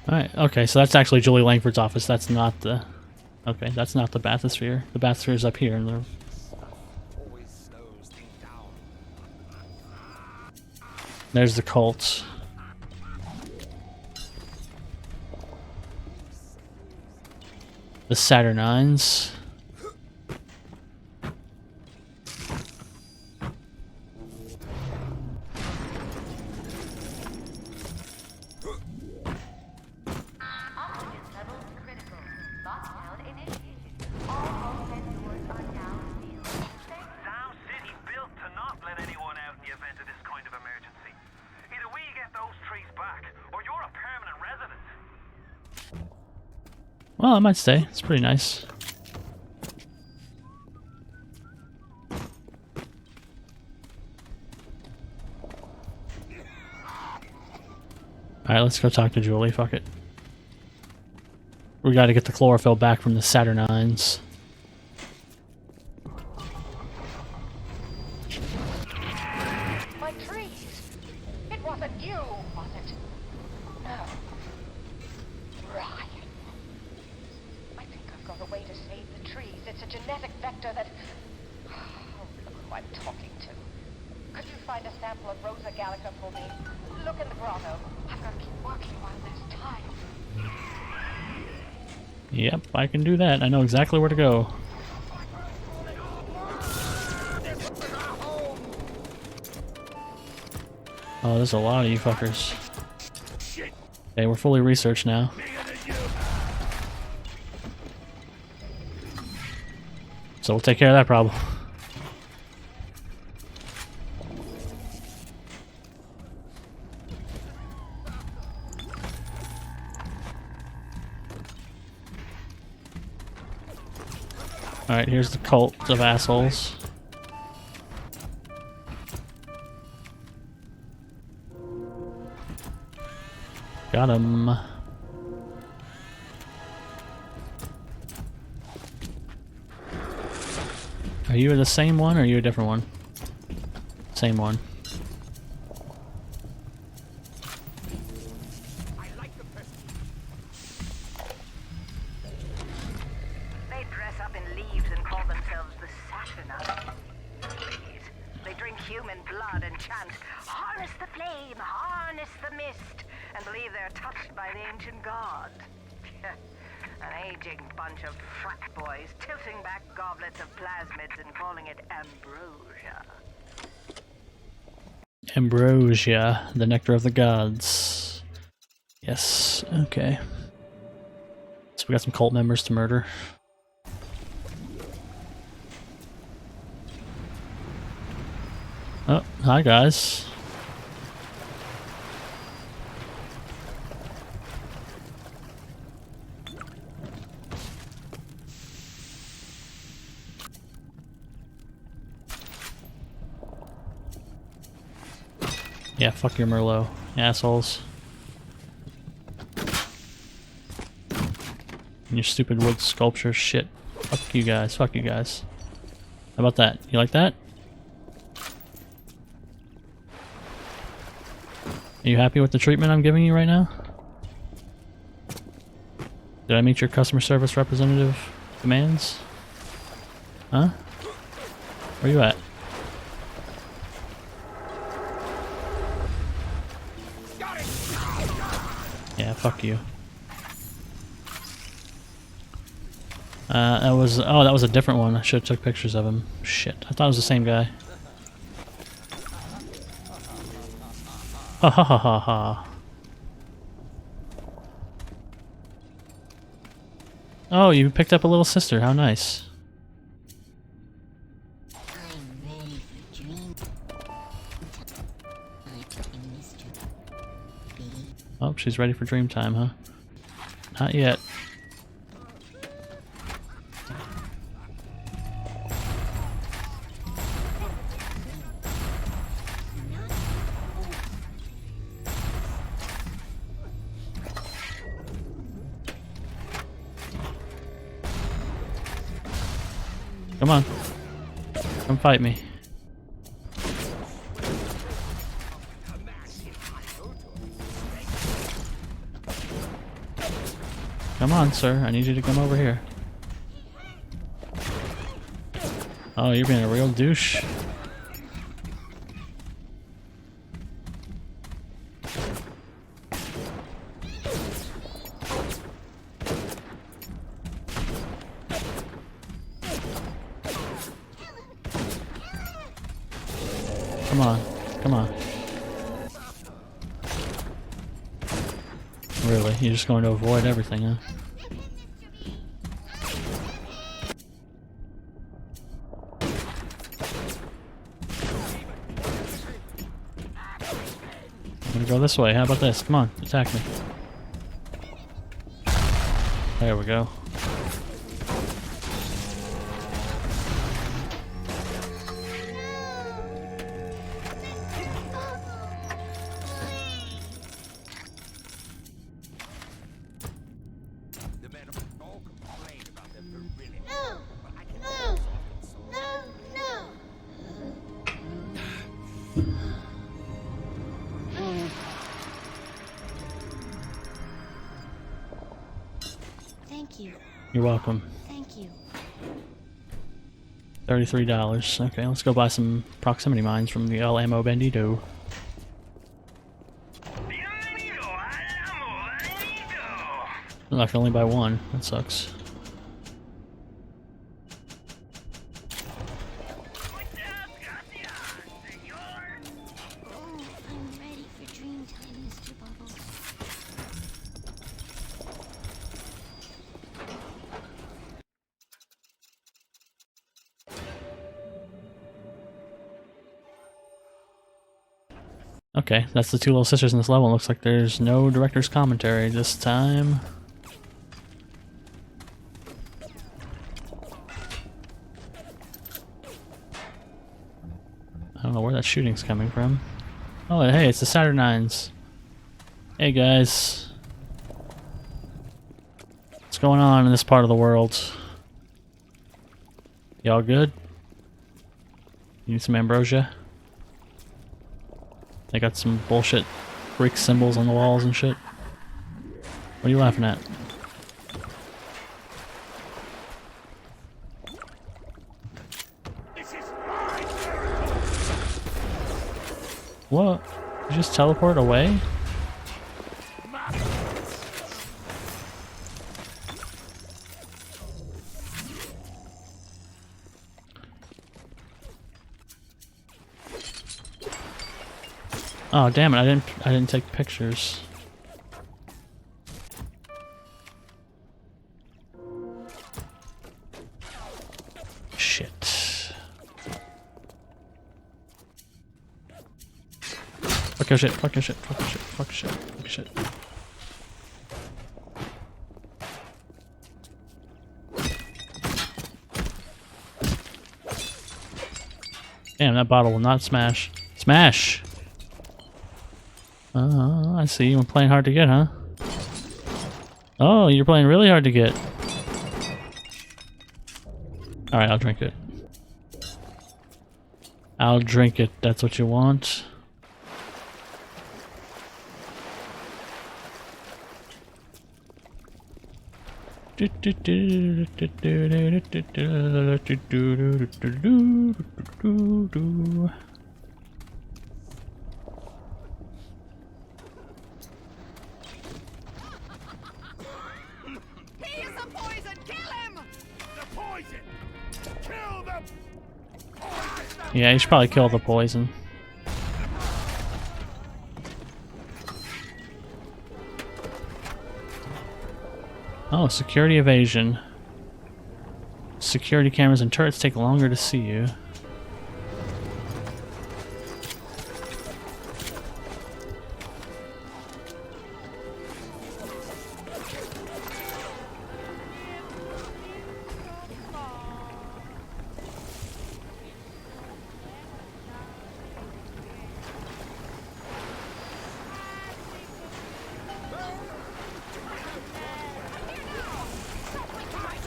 Alright, okay, so that's actually Julie Langford's office. That's not the... Okay, that's not the bathysphere. The bathysphere is up here. And there's the cult. The Saturnines. Well, I might stay. It's pretty nice. Alright, let's go talk to Julie. Fuck it. We gotta get the chlorophyll back from the Saturnines. My trees! It wasn't you, was it? No. Ryan. I think I've got a way to save the trees. It's a genetic vector that... Oh, look who I'm talking to. Could you find a sample of Rosa Gallica for me? Look in the grotto. I've got to keep working while there's time. Yep, I can do that. I know exactly where to go. Oh, there's a lot of you fuckers. Okay, we're fully researched now. So we'll take care of that problem. Alright, here's the cult of assholes. Got him. Are you the same one or are you a different one? Same one. They dress up in leaves and call themselves the Saturnines. Please. They drink human blood and chant, "Harness the flame, harness the mist," and believe they're touched by the ancient gods. An aging bunch of frat boys tilting back goblets of plasmids and calling it ambrosia. Ambrosia, the nectar of the gods. Yes, okay. So we got some cult members to murder. Oh, hi guys. Yeah, fuck your Merlot, assholes. And your stupid wood sculpture shit. Fuck you guys, fuck you guys. How about that? You like that? Are you happy with the treatment I'm giving you right now? Did I meet your customer service representative demands? Huh? Where you at? Yeah, fuck you. That was a different one. I should have took pictures of him. Shit, I thought it was the same guy. Ha ha ha ha ha. Oh, you picked up a little sister. How nice. Oh, she's ready for dream time, huh? Not yet. Come on. Come fight me. Come on, sir. I need you to come over here. Oh, you're being a real douche. Come on. Come on. Really? You're just going to avoid everything, huh? I'm gonna go this way. How about this? Come on, attack me. There we go. Thank you. You're welcome. Thank you. $33. Okay, let's go buy some proximity mines from the El Amo Bandito. I can only buy one. That sucks. Oh, I'm ready for dream time, Mr. Bubbles. Okay, that's the two little sisters in this level. Looks like there's no director's commentary this time. I don't know where that shooting's coming from. Oh, hey, it's the Saturnines. Hey, guys. What's going on in this part of the world? Y'all good? You need some ambrosia? They got some bullshit Greek symbols on the walls and shit. What are you laughing at? What? You just teleport away? Oh damn it! I didn't take pictures. Shit. Fuck your shit, fuck your shit, fuck your shit, fuck your shit, fuck your shit. Damn, that bottle will not smash. Smash! I see. You're playing hard to get, huh? Oh, you're playing really hard to get. Alright, I'll drink it. I'll drink it. That's what you want. Yeah, you should probably kill the poison. Oh, security evasion. Security cameras and turrets take longer to see you.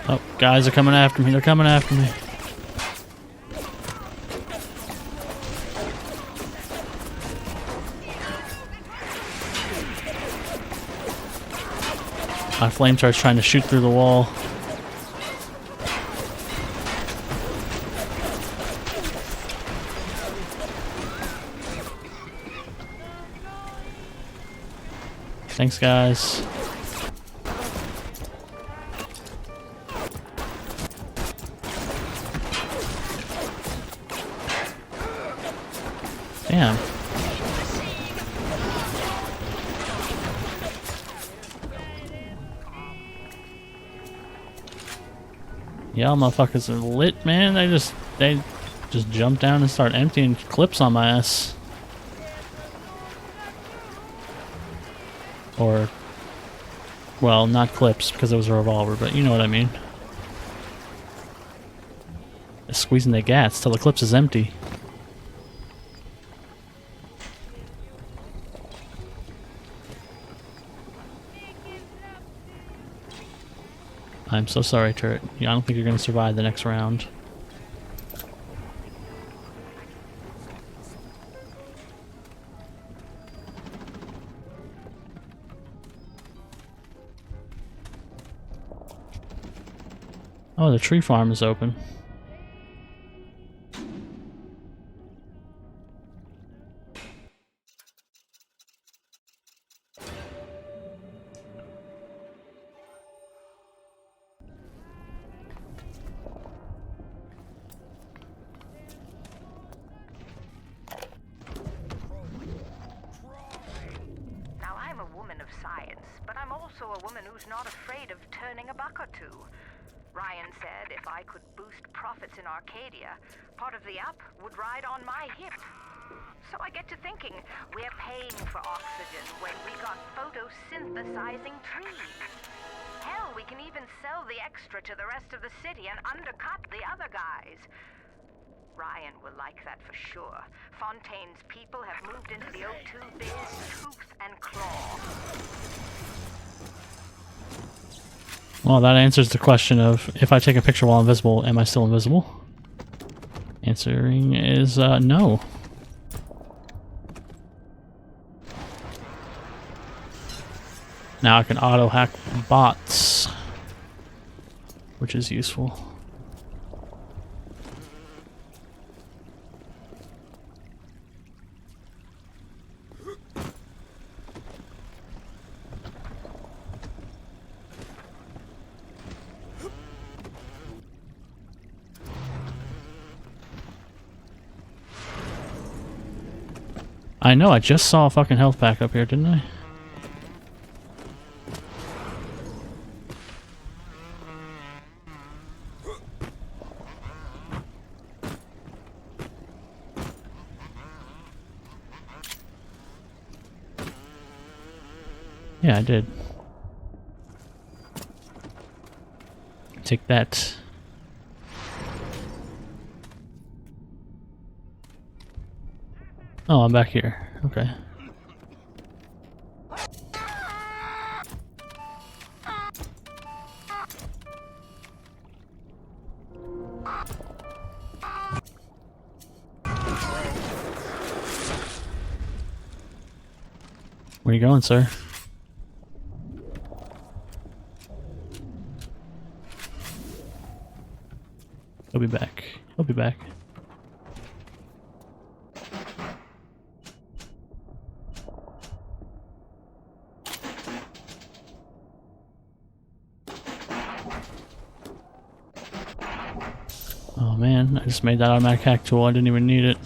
Oh, guys are coming after me. They're coming after me. My flamethrow's trying to shoot through the wall. Thanks, guys. Damn. Y'all motherfuckers are lit, man. They just jump down and start emptying clips on my ass. Or, well, not clips because it was a revolver, but you know what I mean. They're squeezing their gats till the clips is empty. I'm so sorry, turret. I don't think you're going to survive the next round. Oh, the tree farm is open. Now, I'm a woman of science, but I'm also a woman who's not afraid of turning a buck or two. Ryan said if I could boost profits in Arcadia, part of the up would ride on my hip. So I get to thinking, we're paying for oxygen when we got photosynthesizing trees. Hell, we can even sell the extra to the rest of the city and undercut the other guys. Ryan will like that for sure. Fontaine's people have moved into the O2 biz tooth and claw. Well, that answers the question of, if I take a picture while invisible, am I still invisible? Answering is no. Now I can auto-hack bots, which is useful. I know, I just saw a fucking health pack up here, didn't I? Yeah, I did. Take that. Oh, I'm back here. Okay. Where you going, sir? He'll be back. He'll be back. Oh man, I just made that automatic hack tool. I didn't even need it.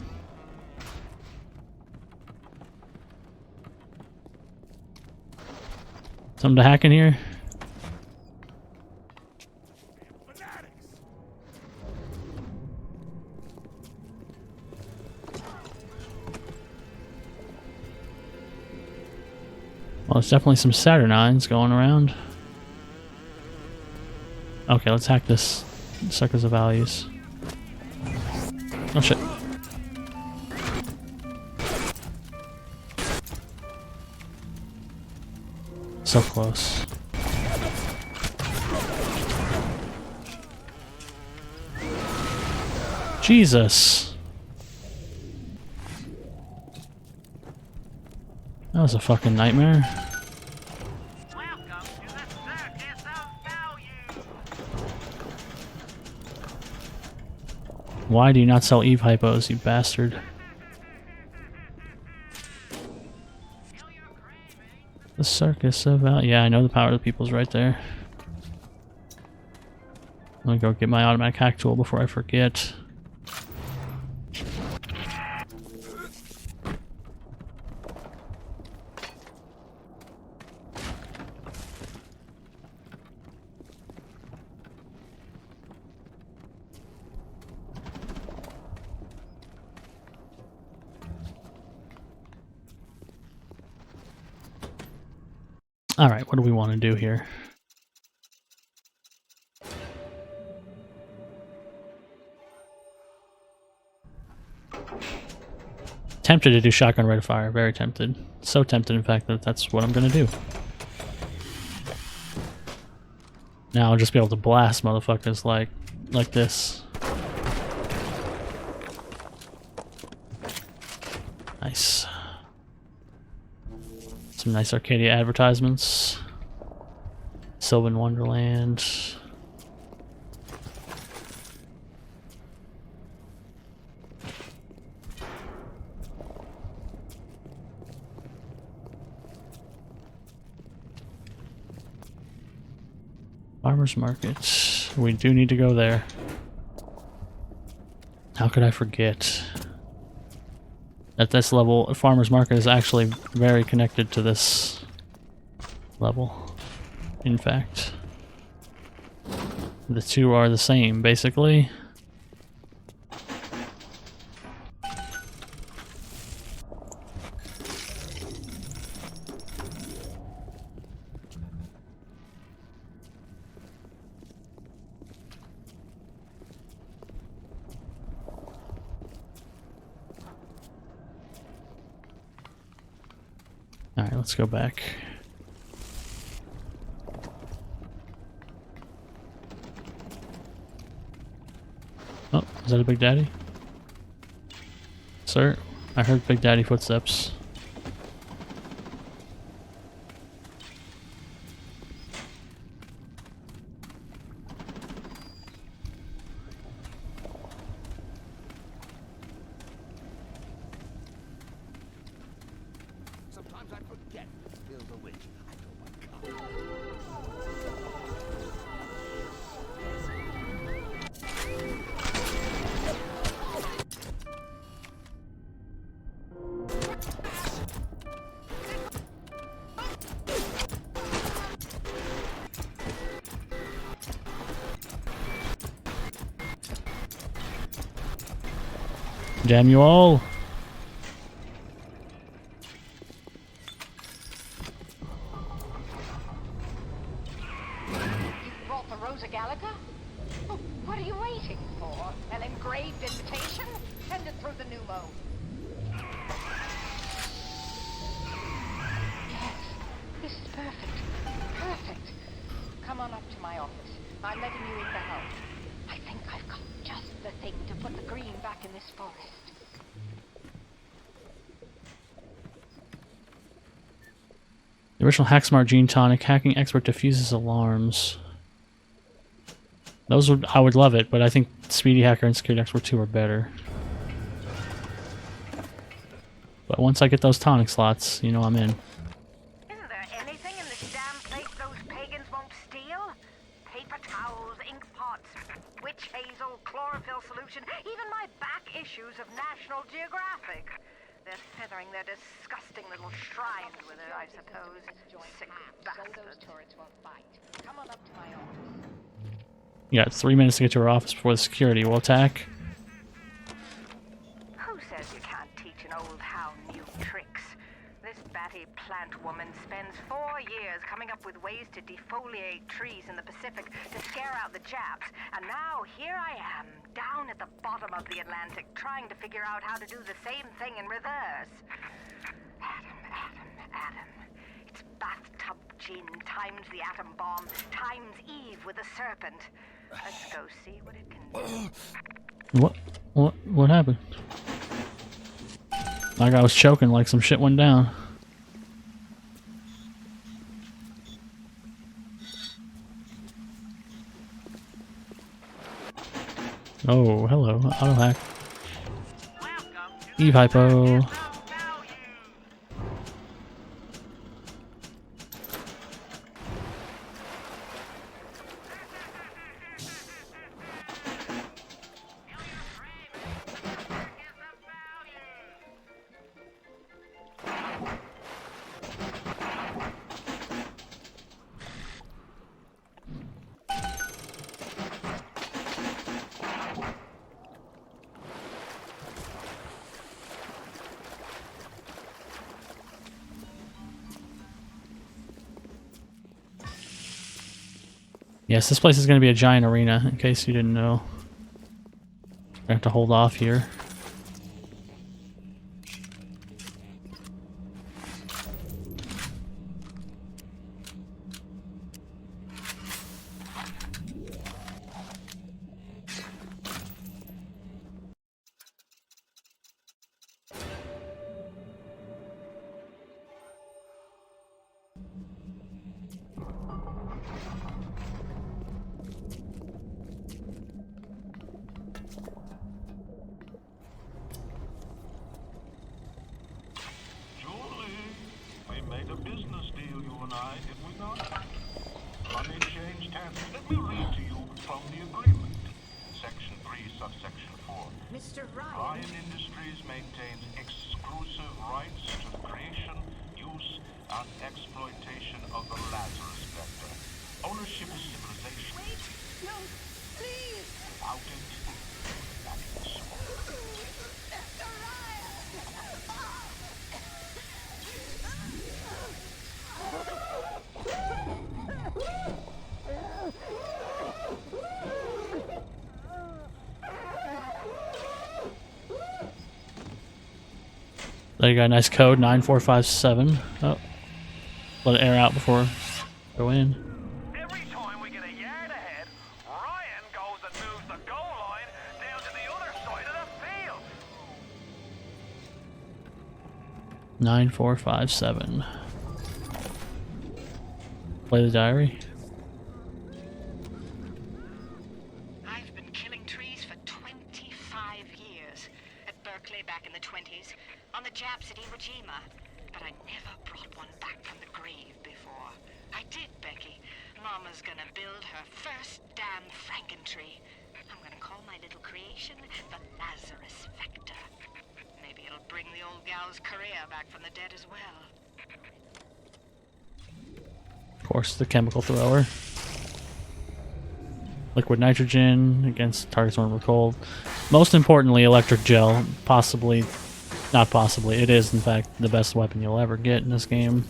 Something to hack in here? Well, there's definitely some Saturnines going around. Okay, let's hack this Suckers of Values. Oh shit. So close. Jesus. That was a fucking nightmare. Welcome to the circus. Why do you not sell Eve hypos, you bastard? The circus of yeah, I know the power of the people's right there. I'm gonna go get my automatic hack tool before I forget. Alright, what do we want to do here? Tempted to do shotgun rate of fire, very tempted. So tempted, in fact, that that's what I'm gonna do. Now I'll just be able to blast motherfuckers like this. Nice. Some nice Arcadia advertisements. Sylvan Wonderland. Farmer's Market. We do need to go there. How could I forget? At this level, Farmer's Market is actually very connected to this level. In fact, the two are the same, basically. Alright, let's go back. Oh, is that a Big Daddy? Sir, I heard Big Daddy footsteps. Sometimes I forget Bill's a witch. I know my God. Damn you all! You brought the Rosa Gallica? Oh, what are you waiting for? An engraved invitation? Send it through the pneumo. Yes, this is perfect. Perfect. Come on up to my office. I'm letting you in the help. I think I've got just the thing to put the green back in this forest. The original Hacksmart Gene Tonic, hacking expert diffuses alarms. Those would, I would love it, but I think Speedy Hacker and Security Expert 2 are better. But once I get those tonic slots, you know I'm in. Isn't there anything in this damn place those pagans won't steal? Paper towels, ink pots, witch hazel, chlorophyll solution, even my back issues of National Geographic. They're feathering their disgusting little shrines with it, I suppose. Sick bastards. So those turrets won't bite. Come on up to my office. You got 3 minutes to get to her office before the security will attack. Who says you can't teach an old hound new tricks? This batty plant woman spends 4 years coming up with ways to defoliate trees in the Pacific to scare out the Japs, and now here I am, down at the bottom of the Atlantic, trying to figure out how to do the same thing in reverse. Adam. It's bathtub gin times the atom bomb times Eve with a serpent. Let's go see what it can do. What happened? Like I was choking, like some shit went down. Oh, hello. Auto hack. Eve hypo. Yes, this place is going to be a giant arena, in case you didn't know. I have to hold off here. made a business deal, you and I, did we not? Money changed hands. Let me read to you from the agreement. Section 3, subsection 4. Mr. Ryan Industries maintains exclusive rights to the creation, use, and exploitation of the Lazarus vector. Ownership is civilization. Wait! No! Please! Without it, nothing is small. Mr. Ryan! There you go, nice code, 9457. Oh, let it air out before go in. Every time we get a yard ahead, Ryan goes and moves the goal line down to the other side of the field. 9457. Play the diary. I've been killing trees for 25 years. At Berkeley back in the 20s, on the Japs at Iwo Jima. But I never brought one back from the grave before. I did, Becky. Mama's gonna build her first damn Frankentree. I'm gonna call my little creation the Lazarus Vector. Maybe it'll bring the old gal's career back from the dead as well. Of course, the chemical thrower. Liquid nitrogen against targets when we're cold. Most importantly, electric gel. Possibly, not possibly, it is in fact the best weapon you'll ever get in this game.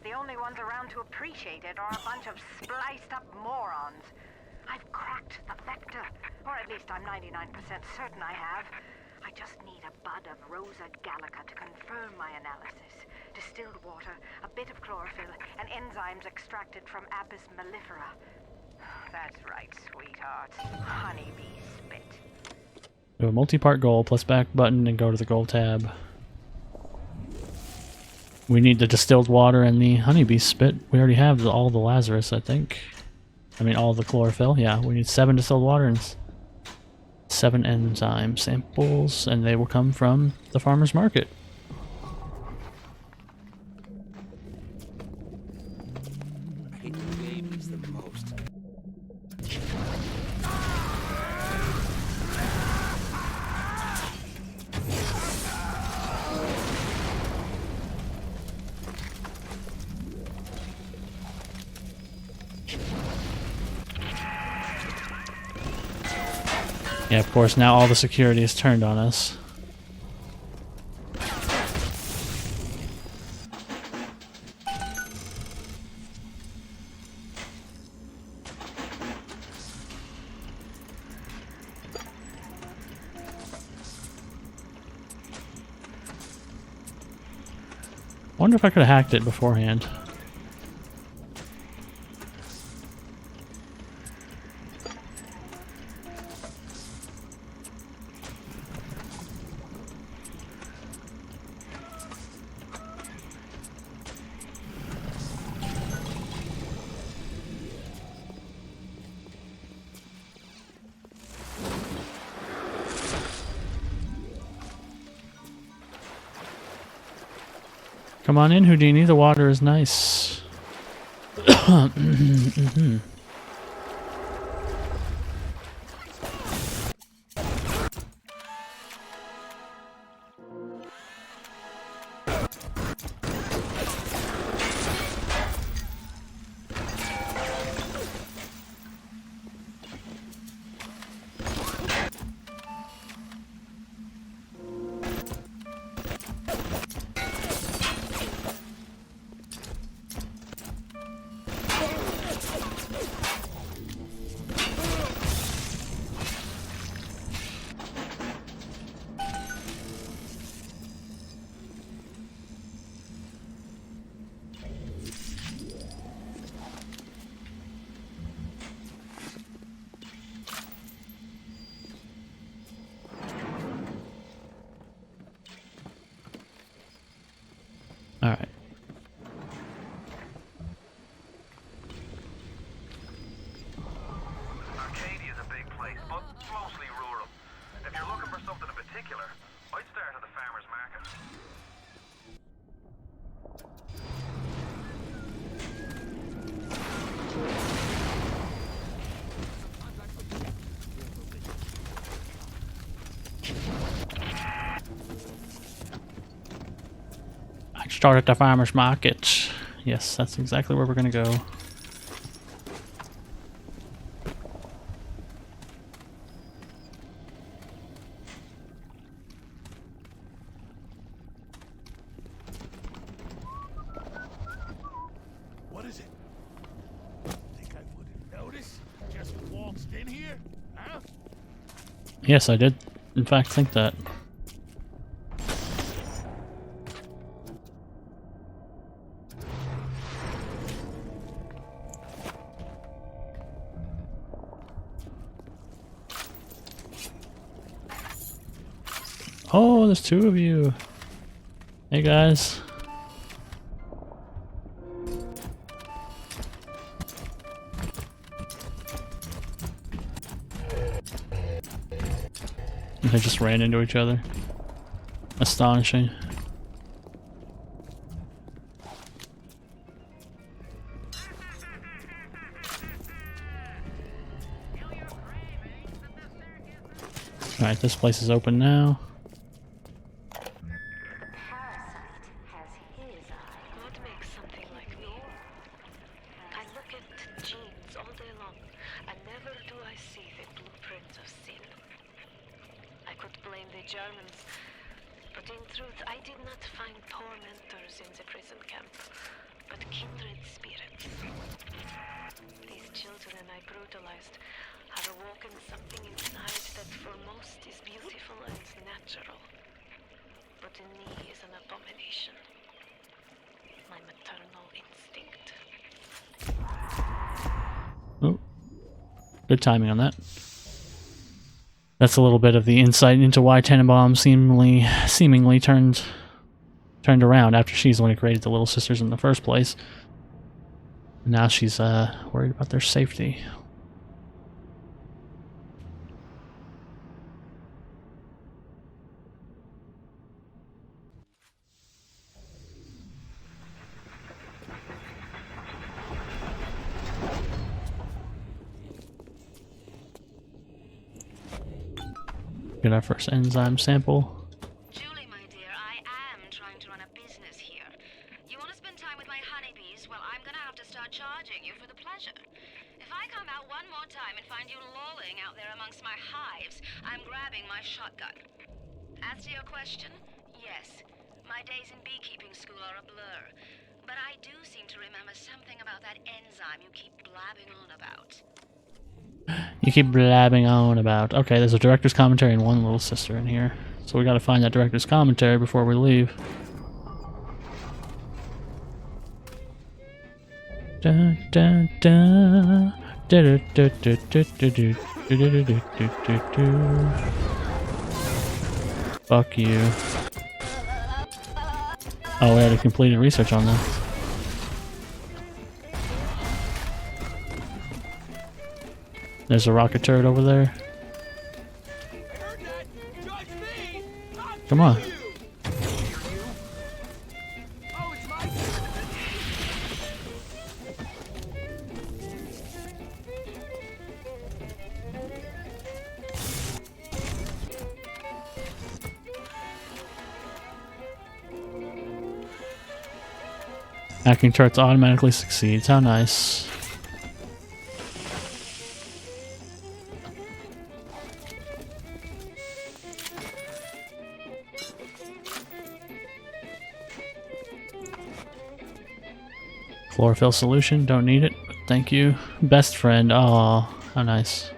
The only ones around to appreciate it are a bunch of spliced up morons. I've cracked the vector, or at least I'm 99% certain I have. I just need a bud of Rosa gallica to confirm my analysis. Distilled water, a bit of chlorophyll, and enzymes extracted from Apis mellifera. That's right, sweetheart. Honeybee spit. Do a multi-part goal, plus back button, and go to the goal tab. We need the distilled water and the honeybee spit. We already have all the Lazarus, I think. I mean, all the chlorophyll. Yeah, we need 7 distilled water and 7 enzyme samples, and they will come from the farmer's market. I hate the game is the most. Yeah, of course, now all the security is turned on us. Wonder if I could have hacked it beforehand. Come on in, Houdini. The water is nice. Alright. Arcadia's a big place, but mostly rural. If you're looking for something in particular, I'd start at the farmer's market. I start at the farmer's market. Yes, that's exactly where we're gonna go. What is it? Think I wouldn't notice? Just waltzed in here? Huh? Yes, I did, in fact, think that. Oh, there's two of you. Hey guys. They just ran into each other. Astonishing. Alright, this place is open now. What makes something like me? I look at genes all day long, and never do I see the blueprint of sin. I could blame the Germans, but in truth, I did not find tormentors in the prison camp, but kindred spirits. These children I brutalized have awoken something inside that for most is beautiful and natural, but in me is an abomination. My maternal instinct. Oh, good timing on that. That's a little bit of the insight into why Tenenbaum seemingly turned around after she's the one who created the Little Sisters in the first place. Now she's worried about their safety. Get our first enzyme sample. Julie, my dear, I am trying to run a business here. You want to spend time with my honeybees? Well, I'm gonna have to start charging you for the pleasure. If I come out one more time and find you lolling out there amongst my hives, I'm grabbing my shotgun. As to your question, yes, my days in beekeeping school are a blur. But I do seem to remember something about that enzyme you keep blabbing on about. You keep blabbing on about. Okay, there's a director's commentary and one Little Sister in here. So we gotta find that director's commentary before we leave. Da, da, da. Da, da, da, da, da, da, da, da, da, da, da. Fuck you. Oh, we had a completed research on that. There's a rocket turret over there. Come on. Hacking turrets automatically succeeds. How nice. Chlorophyll solution, don't need it, but thank you. Best friend, oh, how nice.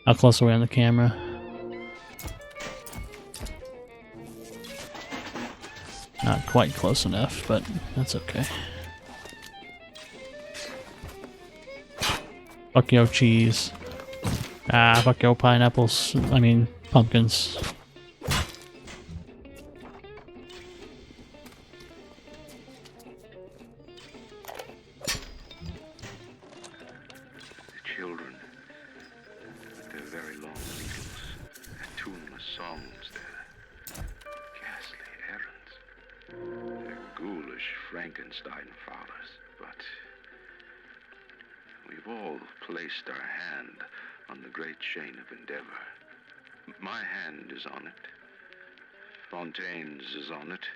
How close are we on the camera? Not quite close enough, but that's okay. Fuck yo cheese. Ah, fuck yo pineapples. I mean, pumpkins. The children, with their very long needles, their tuneless songs, their ghastly errands, their ghoulish Frankenstein fathers, but we've all placed our hand on the great chain of endeavor. My hand is on it. Fontaine's is on it.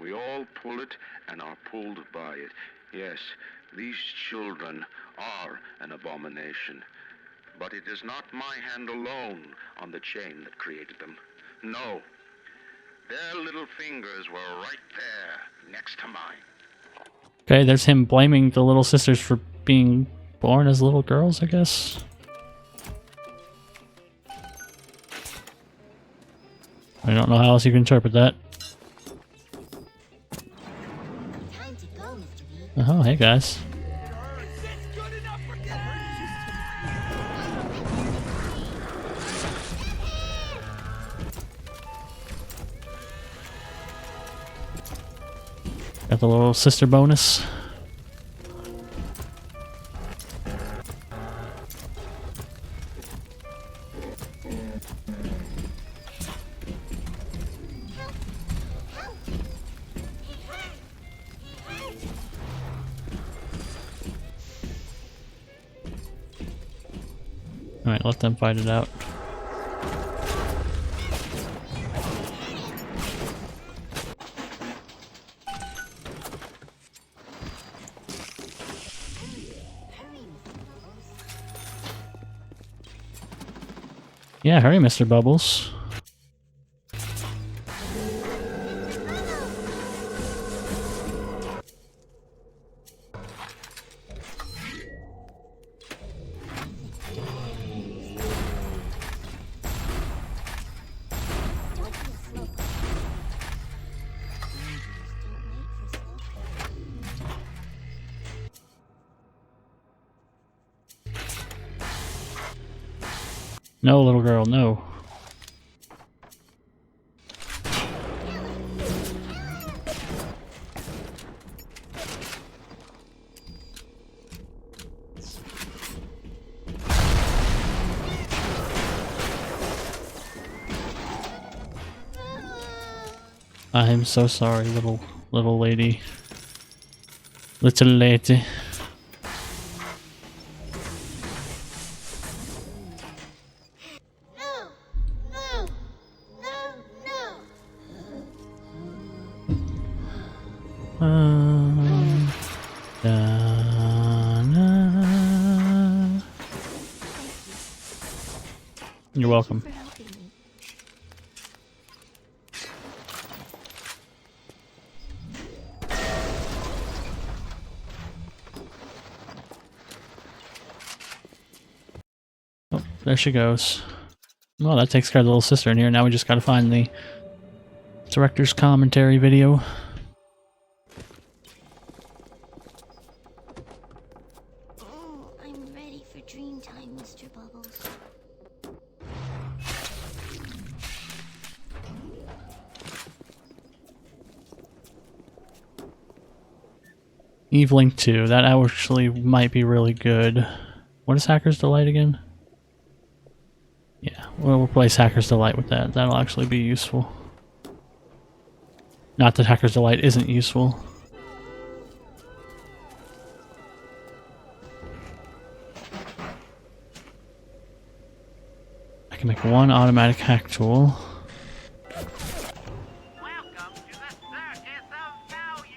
We all pull it and are pulled by it. Yes, these children are an abomination. But it is not my hand alone on the chain that created them. No. Their little fingers were right there, next to mine. Okay, there's him blaming the little sisters for being born as little girls, I guess. I don't know how else you can interpret that. Oh, hey guys. Got the little sister bonus. Alright, let them fight it out. Yeah, hurry, Mr. Bubbles. No, little girl, no. I'm so sorry, little lady. Little lady. You're welcome. There she goes. Well, that takes care of the little sister in here. Now we just gotta find the director's commentary video. Oh, I'm ready for dream time, Mr. Bubbles. Evelink 2. That actually might be really good. What is Hacker's Delight again? Yeah, we'll replace Hacker's Delight with that. That'll actually be useful. Not that Hacker's Delight isn't useful. I can make one automatic hack tool. Welcome to the circus of value.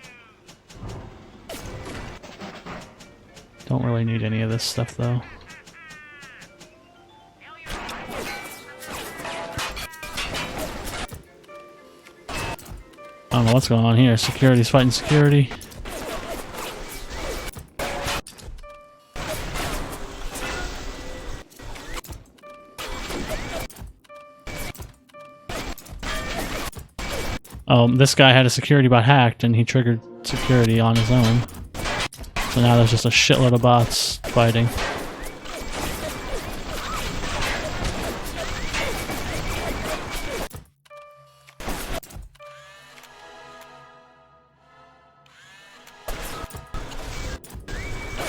Don't really need any of this stuff though. I don't know what's going on here. Security's fighting security. This guy had a security bot hacked and he triggered security on his own. So now there's just a shitload of bots fighting.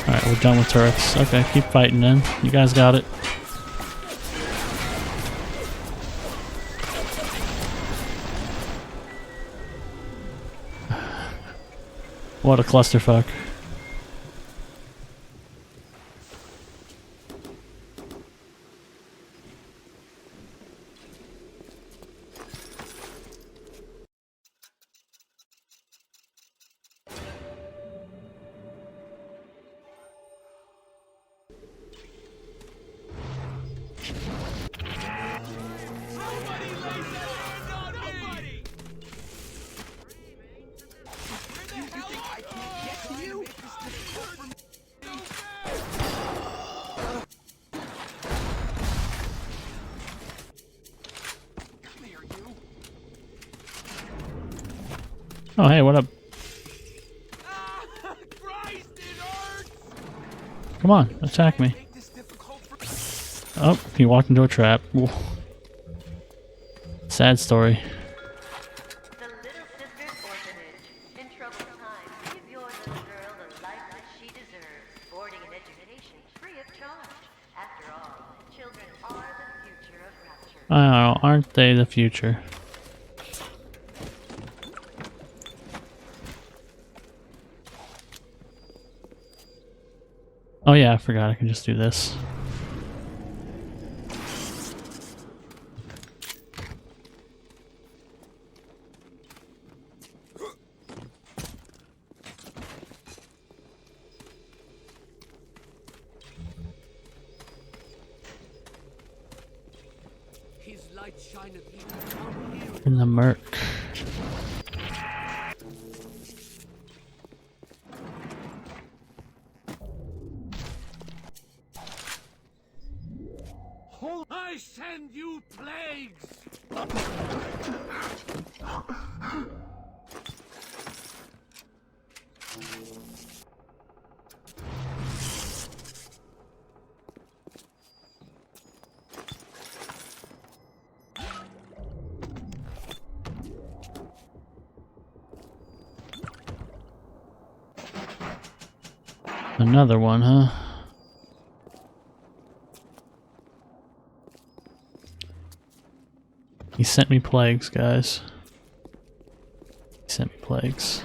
Alright, we're done with turrets. Okay, keep fighting then. You guys got it. What a clusterfuck. Oh, hey, what up? Come on, attack me. Oh, he walked into a trap. Whoa. Sad story. The Little Sisters Orphanage. In troubled times, give your little girl the life that she deserves. Boarding and education free of charge. After all, children are the future of Rapture. Oh, aren't they the future? Oh yeah, I forgot I can just do this. In the murk. I send you plagues! Another one, huh? He sent me plagues, guys. He sent me plagues.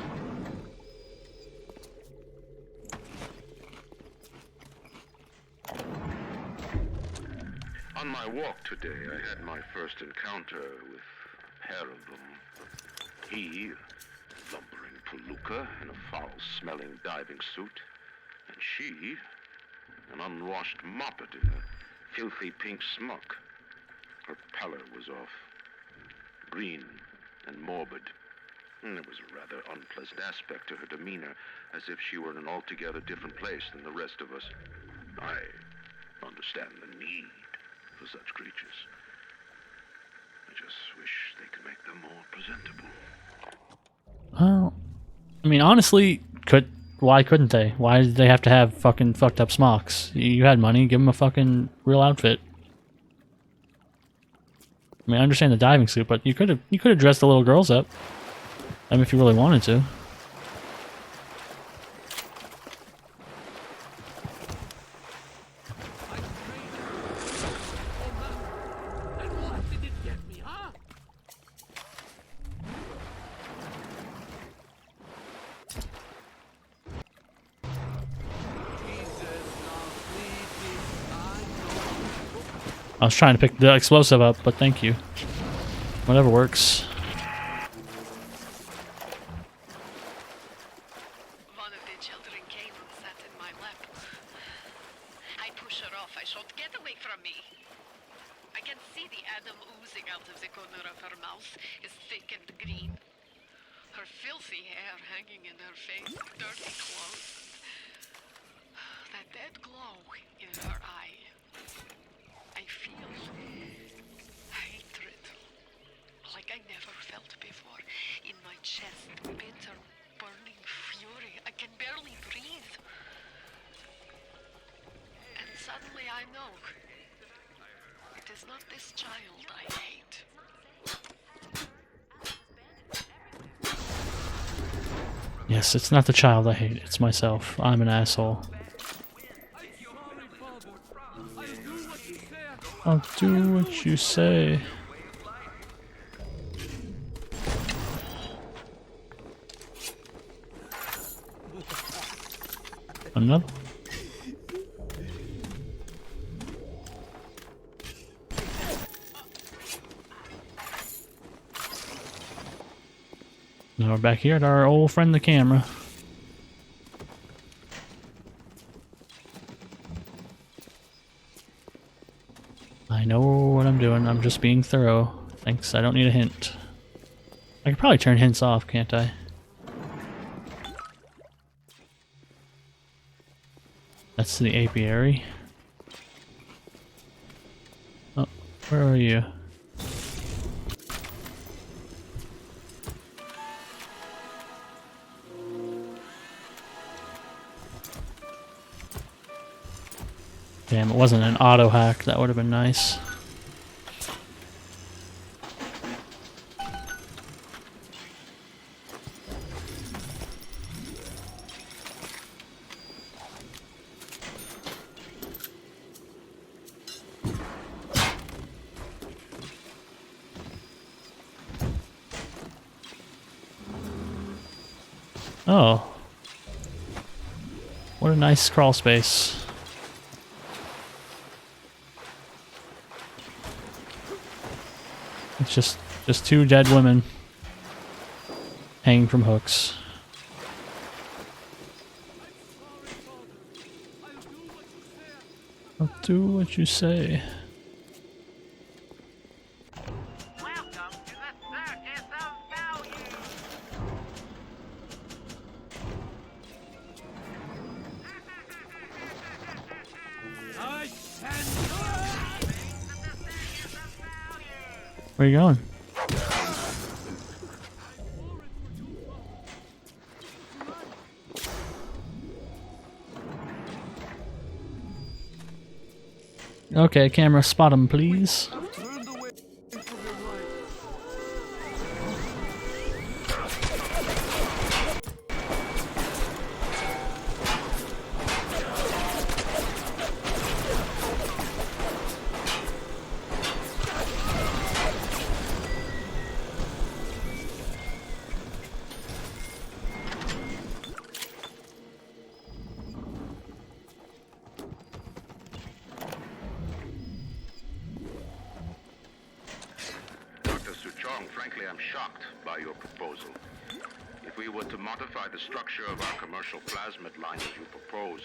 On my walk today, I had my first encounter with a pair of them. He, lumbering palooka in a foul-smelling diving suit, and she, an unwashed moppet in a filthy pink smock. Her pallor was off, green and morbid. And there was a rather unpleasant aspect to her demeanor, as if she were in an altogether different place than the rest of us. I understand the need for such creatures. I just wish they could make them more presentable. Well, I mean, honestly, why couldn't they? Why did they have to have fucking fucked up smocks? You had money, give them a fucking real outfit. I mean, I understand the diving suit, but you could have dressed the little girls up. I mean, if you really wanted to. I was trying to pick the explosive up, but thank you. Whatever works. One of the children came and sat in my lap. I push her off. I shout, "Get away from me!" I can see the Adam oozing out of the corner of her mouth is thick and green. Her filthy hair hanging in her face, dirty clothes. That dead glow in her eye. I feel hatred, like I never felt before. In my chest, bitter, burning fury. I can barely breathe. And suddenly I know, it is not this child I hate. Yes, it's not the child I hate, it's myself. I'm an asshole. I'll do what you say. Another? Now we're back here at our old friend the camera. I know what I'm doing, I'm just being thorough. Thanks, I don't need a hint. I could probably turn hints off, can't I? That's the apiary. Oh, where are you? Damn, it wasn't an auto hack, that would have been nice. Oh. What a nice crawl space. It's just two dead women hanging from hooks. I'll do what you say. Welcome to the Circus of Value. Where are you going? Okay, camera, spot him, please. Frankly, I'm shocked by your proposal. If we were to modify the structure of our commercial plasmid line as you propose,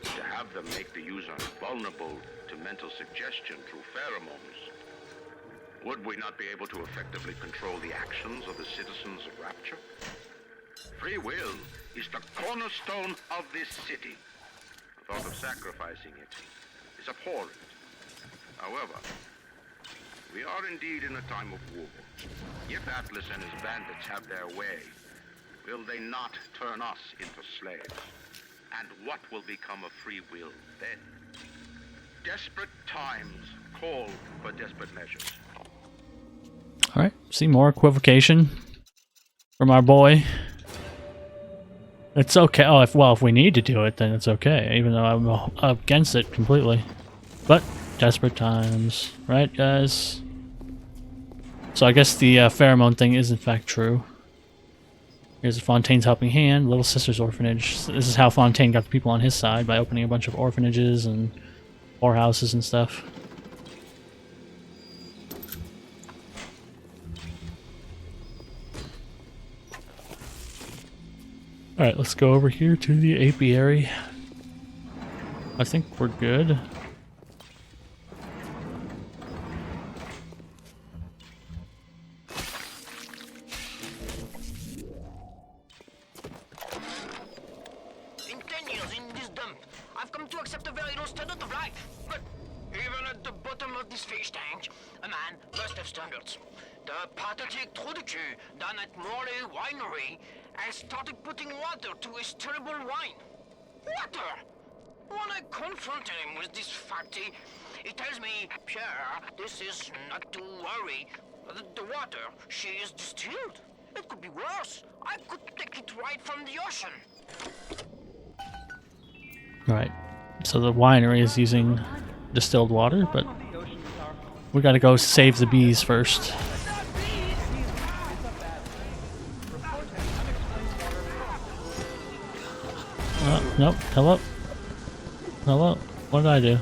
to have them make the user vulnerable to mental suggestion through pheromones, would we not be able to effectively control the actions of the citizens of Rapture? Free will is the cornerstone of this city. The thought of sacrificing it is abhorrent. However, we are indeed in a time of war. If Atlas and his bandits have their way, will they not turn us into slaves? And what will become of free will then? Desperate times call for desperate measures. Alright, see more equivocation from our boy. It's okay. Oh, if we need to do it, then it's okay. Even though I'm against it completely. But desperate times, right, guys? So I guess the pheromone thing is in fact true. Here's Fontaine's helping hand, Little Sister's orphanage. So this is how Fontaine got the people on his side, by opening a bunch of orphanages and whorehouses and stuff. Alright, let's go over here to the apiary. I think we're good. In 10 years in this dump, I've come to accept a very low standard of life. But even at the bottom of this fish tank, a man must have standards. The pathetic Trudecu down at Morley Winery has started putting water to his terrible wine. Water! When I confronted him with this fact, he tells me, Pierre, this is not to worry. The water, she is distilled. It could be worse. I could take it right from the ocean. Right. So the winery is using distilled water, but we gotta go save the bees first. Nope. Hello? Hello? What did I do?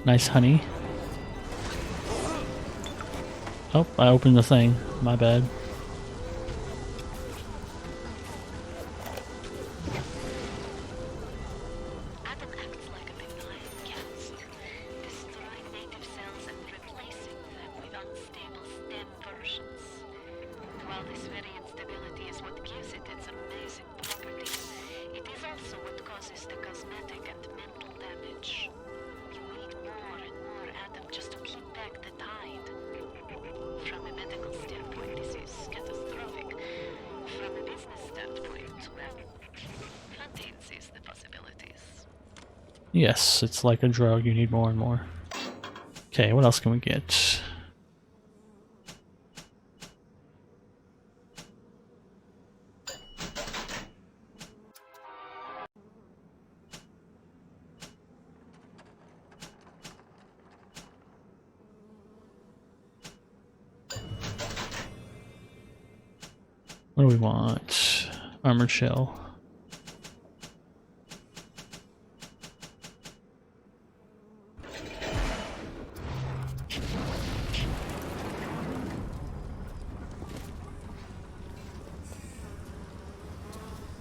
Nice honey. Oh, I opened the thing. My bad. Adam acts like a benign cancer, destroying native cells and replacing them with unstable stem versions. While this very instability is what gives it its amazing properties, it is also what causes the cosmetic and mental damage. You need more and more Adam just to keep back the tide. From a medical standpoint, this is catastrophic. From a business standpoint, well, Fontaine sees the possibilities. Yes, it's like a drug. You need more and more. Okay, what else can we get? What do we want? Armored shell.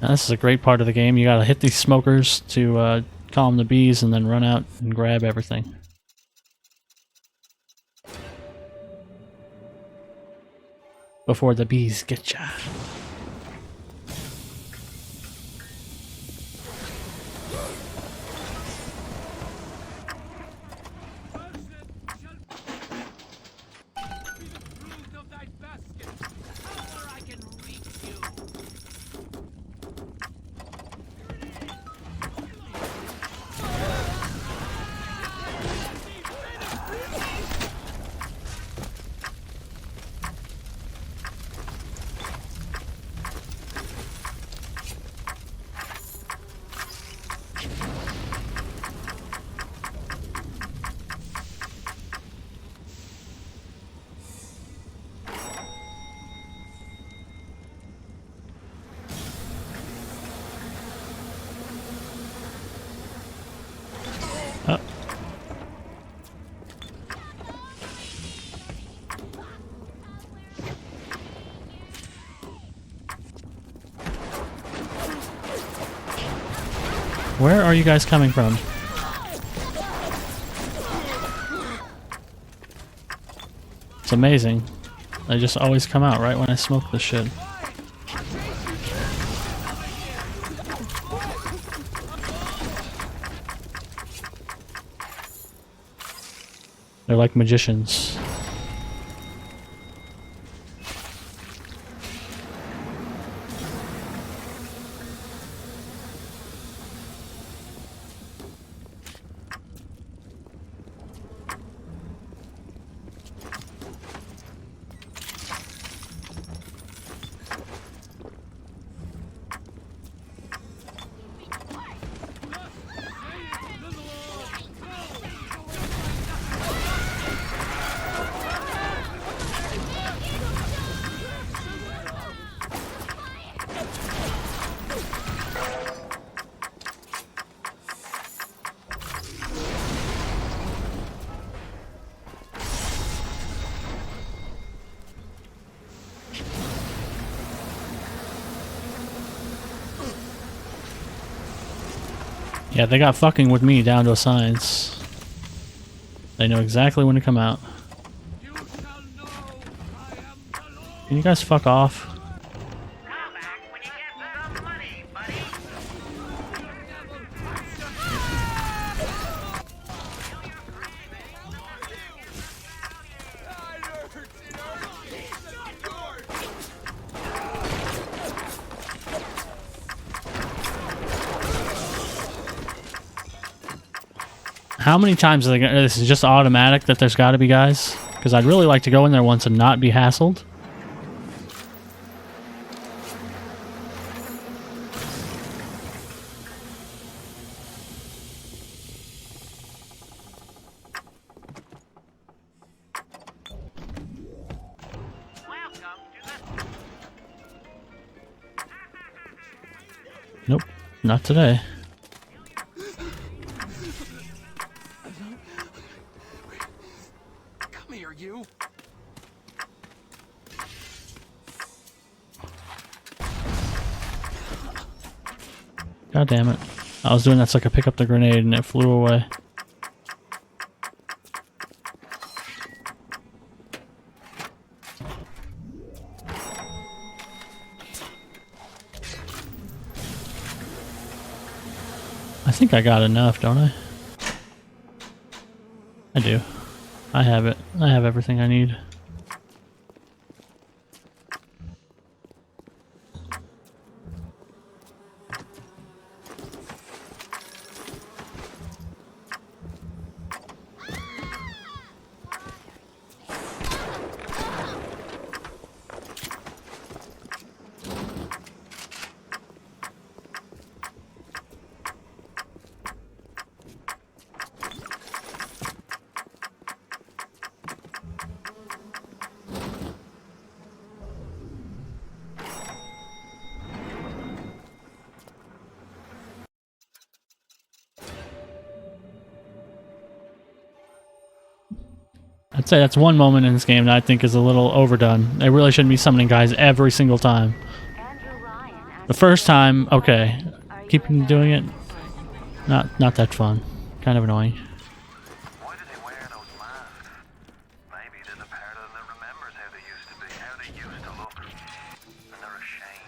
Now, this is a great part of the game. You gotta hit these smokers to calm the bees and then run out and grab everything. Before the bees get ya. Oh. Where are you guys coming from? It's amazing. They just always come out right when I smoke this shit. They're like magicians. Yeah, they got fucking with me down to a science. They know exactly when to come out. Can you guys fuck off? How many times are they gonna... This is just automatic that there's gotta be guys? Because I'd really like to go in there once and not be hassled. Nope, not today. Come here, you. God damn it. I was doing that so I could pick up the grenade and it flew away. I think I got enough, don't I? I do. I have it. I have everything I need. I'd say that's one moment in this game that I think is a little overdone. They really shouldn't be summoning guys every single time. The first time, okay. Keeping doing it, not that fun. Kind of annoying. Why do they wear those masks? Maybe there's a part of them that remembers how they used to be, how they used to look. And they're ashamed.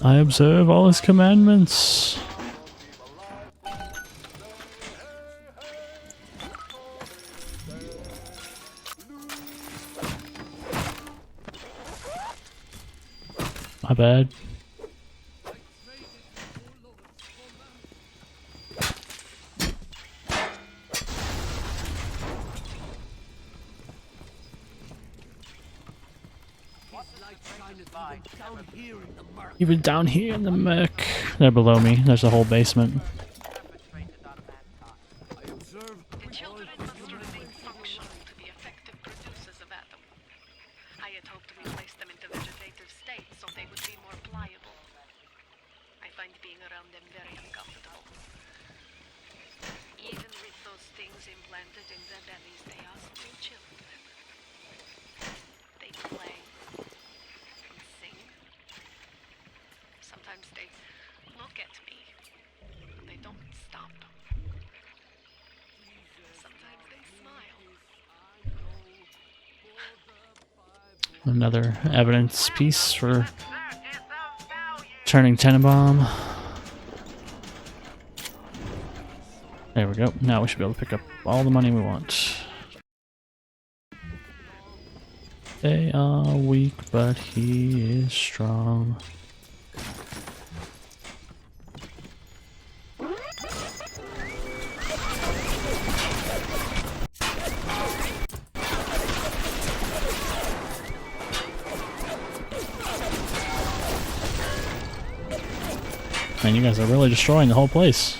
I observe all his commandments. My bad. Even down here in the mech. They're below me. There's a whole basement. The children must remain functional to be effective producers of Atom. I had hoped we placed them into vegetative state so they would be more pliable. I find being around them very uncomfortable. Even with those things implanted in their bellies, they are still children. They play and sing. Sometimes they look at me, but they don't stop. Sometimes they smile. Another evidence piece for turning Tenenbaum. There we go. Now we should be able to pick up all the money we want. They are weak, but he is strong. Man, you guys are really destroying the whole place.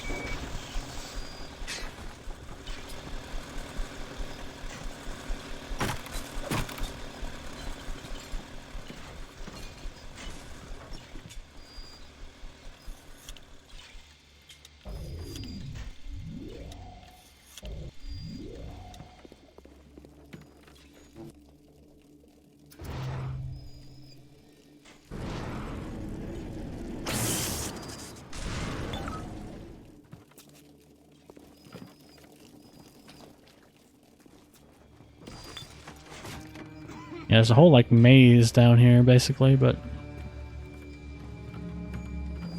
Yeah, there's a whole like maze down here basically, but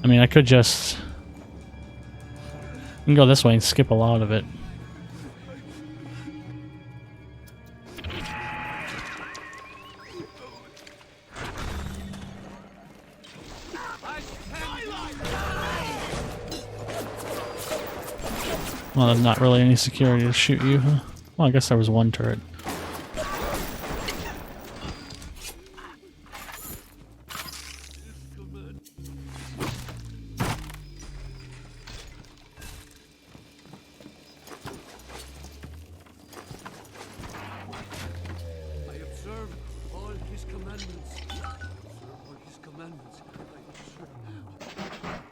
I mean I could just you can go this way and skip a lot of it. Well, there's not really any security to shoot you, huh? Well, I guess there was one turret.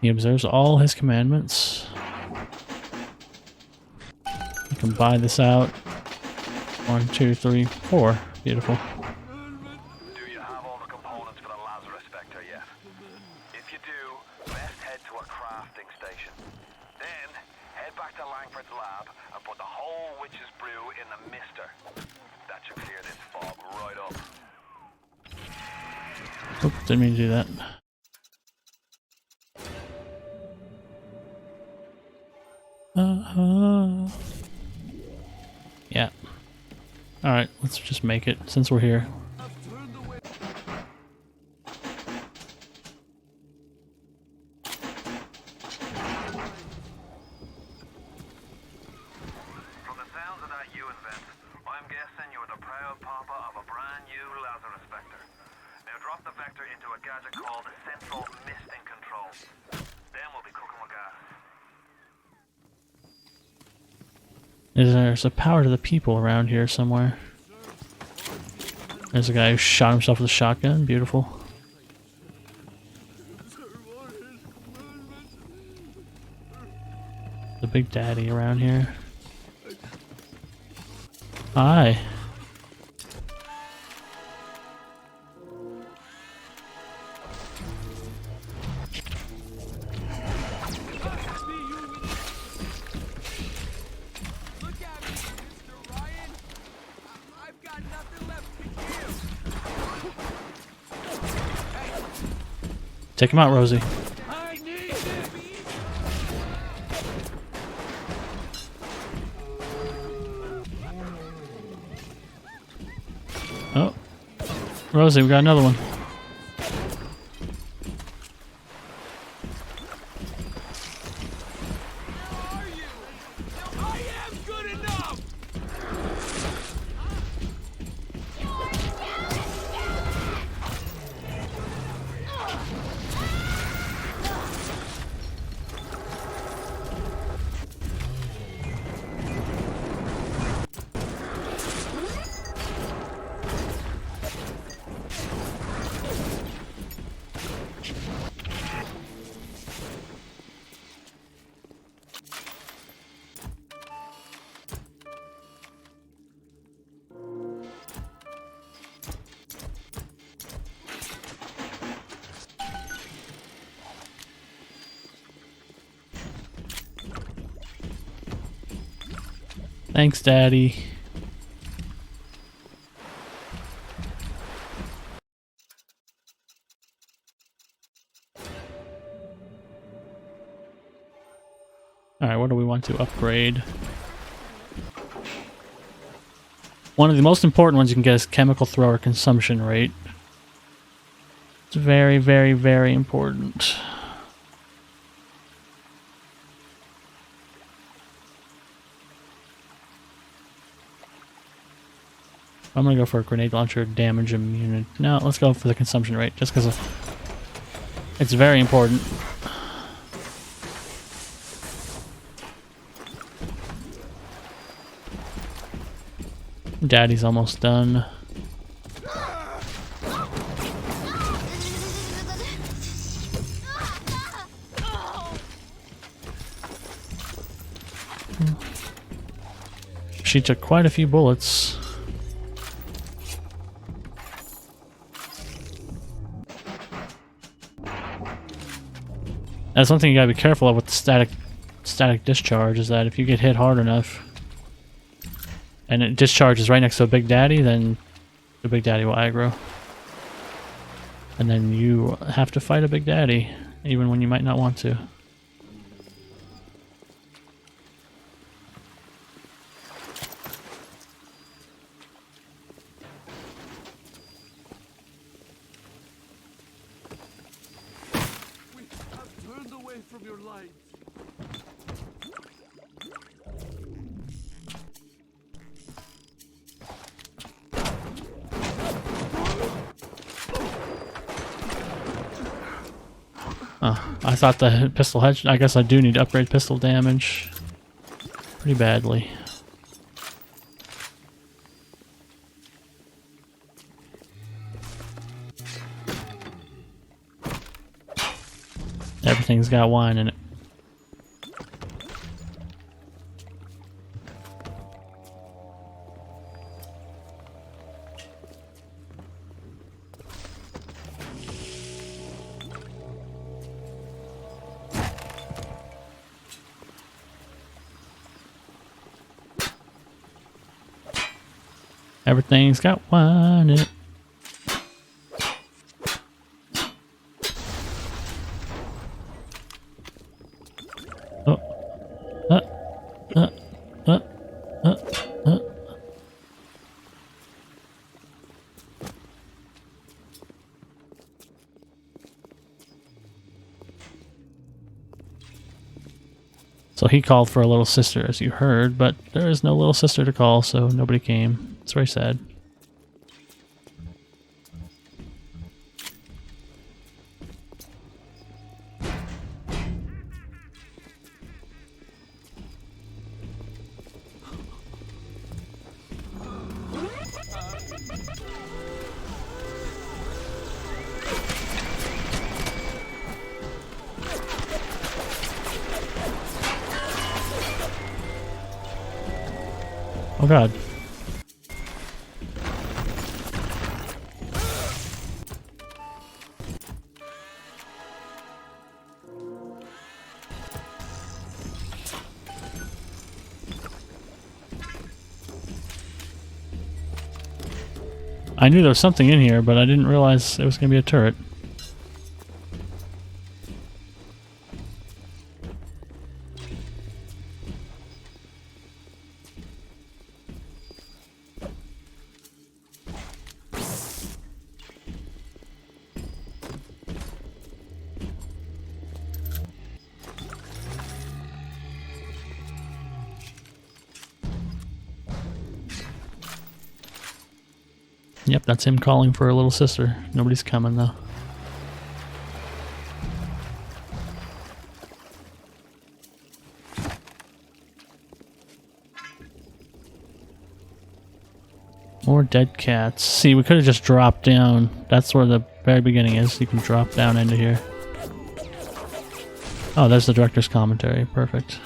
He observes all his commandments. You can buy this out. 1, 2, 3, 4. Beautiful. Do you have all the components for the Lazarus Vector yet? If you do, best head to a crafting station. Then, head back to Langford's lab and put the whole witch's brew in the mister. That should clear this fog right up. Oop, didn't mean to do that. Yeah. Alright, let's just make it since we're here. From the sounds of that you invent, I'm guessing you're the proud papa of a brand new Lazarus Vector. Now drop the Vector into a gadget called Central Misting Control. Then we'll be cooking with gas. There's a power to the people around here somewhere. There's a guy who shot himself with a shotgun. Beautiful. The big daddy around here. Hi. Take him out, Rosie. Oh. Rosie, we got another one. Thanks, Daddy. Alright, what do we want to upgrade? One of the most important ones you can get is chemical thrower consumption rate. It's very, very, very important. I'm gonna go for a grenade launcher damage immunity. No, let's go for the consumption rate, just because it's very important. Daddy's almost done. She took quite a few bullets. That's one thing you gotta be careful of with the static discharge, is that if you get hit hard enough and it discharges right next to a Big Daddy, then the Big Daddy will aggro. And then you have to fight a Big Daddy, even when you might not want to. We have turned away from your light. Oh, I thought the pistol had... I guess I do need to upgrade pistol damage pretty badly. Everything's got wine in it. Everything's got wine in it. Oh. So he called for a little sister, as you heard, but there is no little sister to call, so nobody came. It's very sad. Oh god. I knew there was something in here, but I didn't realize it was going to be a turret. Yep, that's him calling for a little sister. Nobody's coming though. More dead cats. See, we could have just dropped down. That's where the very beginning is. You can drop down into here. Oh, there's the director's commentary. Perfect.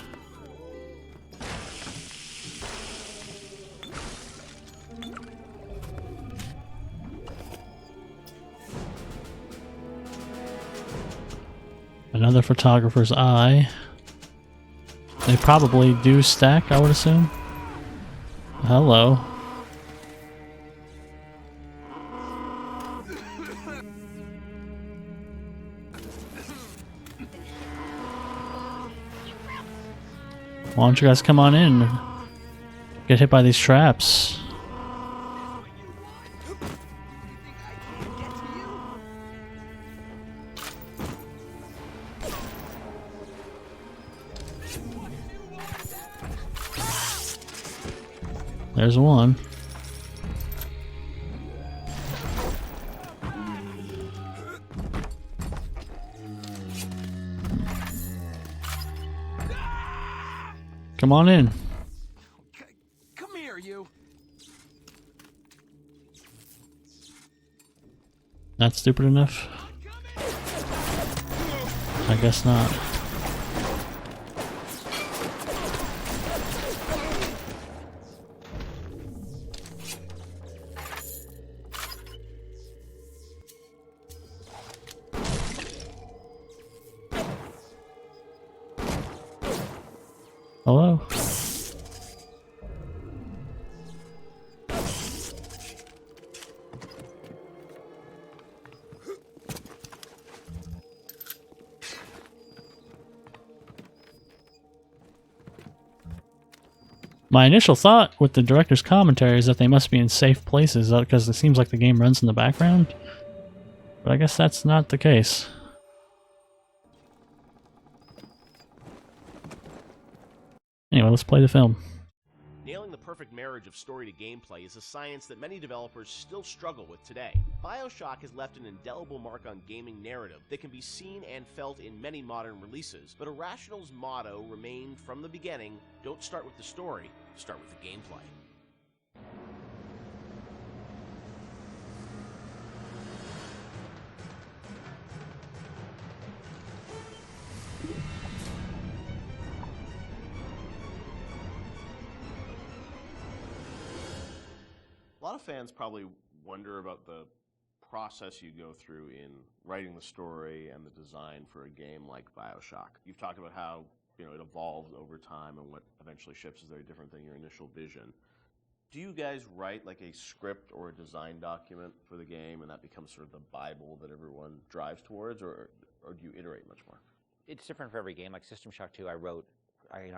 Another photographer's eye. They probably do stack, I would assume. Hello. Why don't you guys come on in? Get hit by these traps. There's one. Come on in. Come here, you. Not stupid enough? I guess not. Hello? My initial thought with the director's commentary is that they must be in safe places because it seems like the game runs in the background. But I guess that's not the case. Anyway, let's play the film. Nailing the perfect marriage of story to gameplay is a science that many developers still struggle with today. Bioshock has left an indelible mark on gaming narrative that can be seen and felt in many modern releases, but Irrational's motto remained from the beginning: don't start with the story, start with the gameplay. A lot of fans probably wonder about the process you go through in writing the story and the design for a game like Bioshock. You've talked about how it evolved over time and what eventually ships is very different than your initial vision. Do you guys write like a script or a design document for the game and that becomes sort of the Bible that everyone drives towards, or do you iterate much more? It's different for every game. Like System Shock 2, I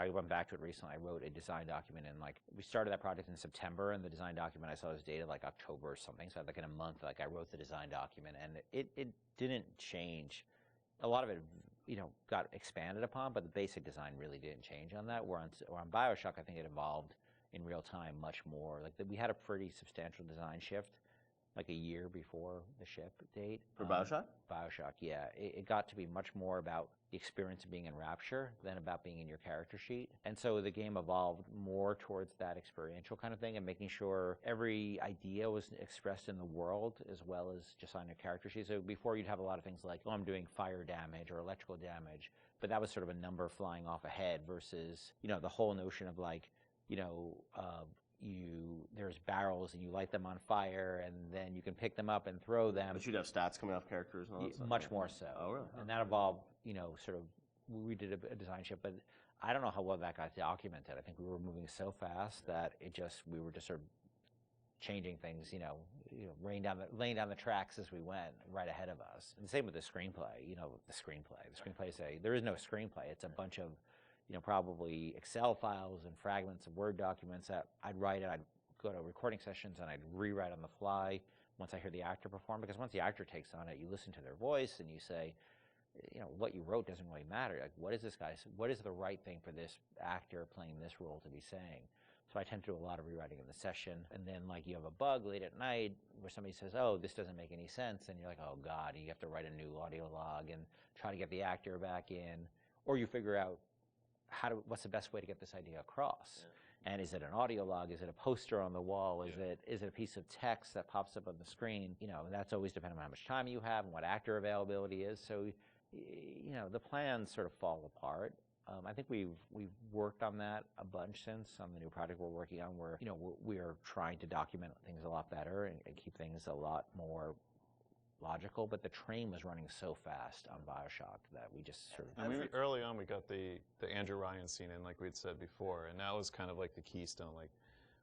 went back to it recently. I wrote a design document, and we started that project in September, and the design document I saw was dated like October or something. So in a month, I wrote the design document, and it didn't change. A lot of it, got expanded upon, but the basic design really didn't change on that. Where on Bioshock, I think it evolved in real time much more. We had a pretty substantial design shift, like a year before the ship date. For Bioshock? Bioshock, yeah. It got to be much more about the experience of being in Rapture than about being in your character sheet. And so the game evolved more towards that experiential kind of thing and making sure every idea was expressed in the world as well as just on your character sheet. So before you'd have a lot of things like, oh, I'm doing fire damage or electrical damage, but that was sort of a number flying off ahead versus, the whole notion of there's barrels and you light them on fire and then you can pick them up and throw them. But you'd have stats coming off characters and all that stuff? Much more so. Oh, really? And that involved, we did a design shift, but I don't know how well that got documented. I think we were moving so fast that we were just sort of changing things, laying down the tracks as we went right ahead of us. And the same with the screenplay, the screenplay there is no screenplay. It's a bunch of probably Excel files and fragments of Word documents that I'd write and I'd go to recording sessions and I'd rewrite on the fly once I hear the actor perform, because once the actor takes on it, you listen to their voice and you say, what you wrote doesn't really matter. Like, what is the right thing for this actor playing this role to be saying? So I tend to do a lot of rewriting in the session, and then you have a bug late at night where somebody says, oh, this doesn't make any sense, and you're like, oh God, you have to write a new audio log and try to get the actor back in, or you figure out what's the best way to get this idea across. Yeah. And is it an audio log? Is it a poster on the wall? Is it a piece of text that pops up on the screen? That's always depending on how much time you have and what actor availability is. So, the plans sort of fall apart. I think we've worked on that a bunch since on the new project we're working on, where we are trying to document things a lot better and keep things a lot more logical, but the train was running so fast on Bioshock that we just sort of... Early on, we got the Andrew Ryan scene in, like we'd said before, and that was kind of like the keystone.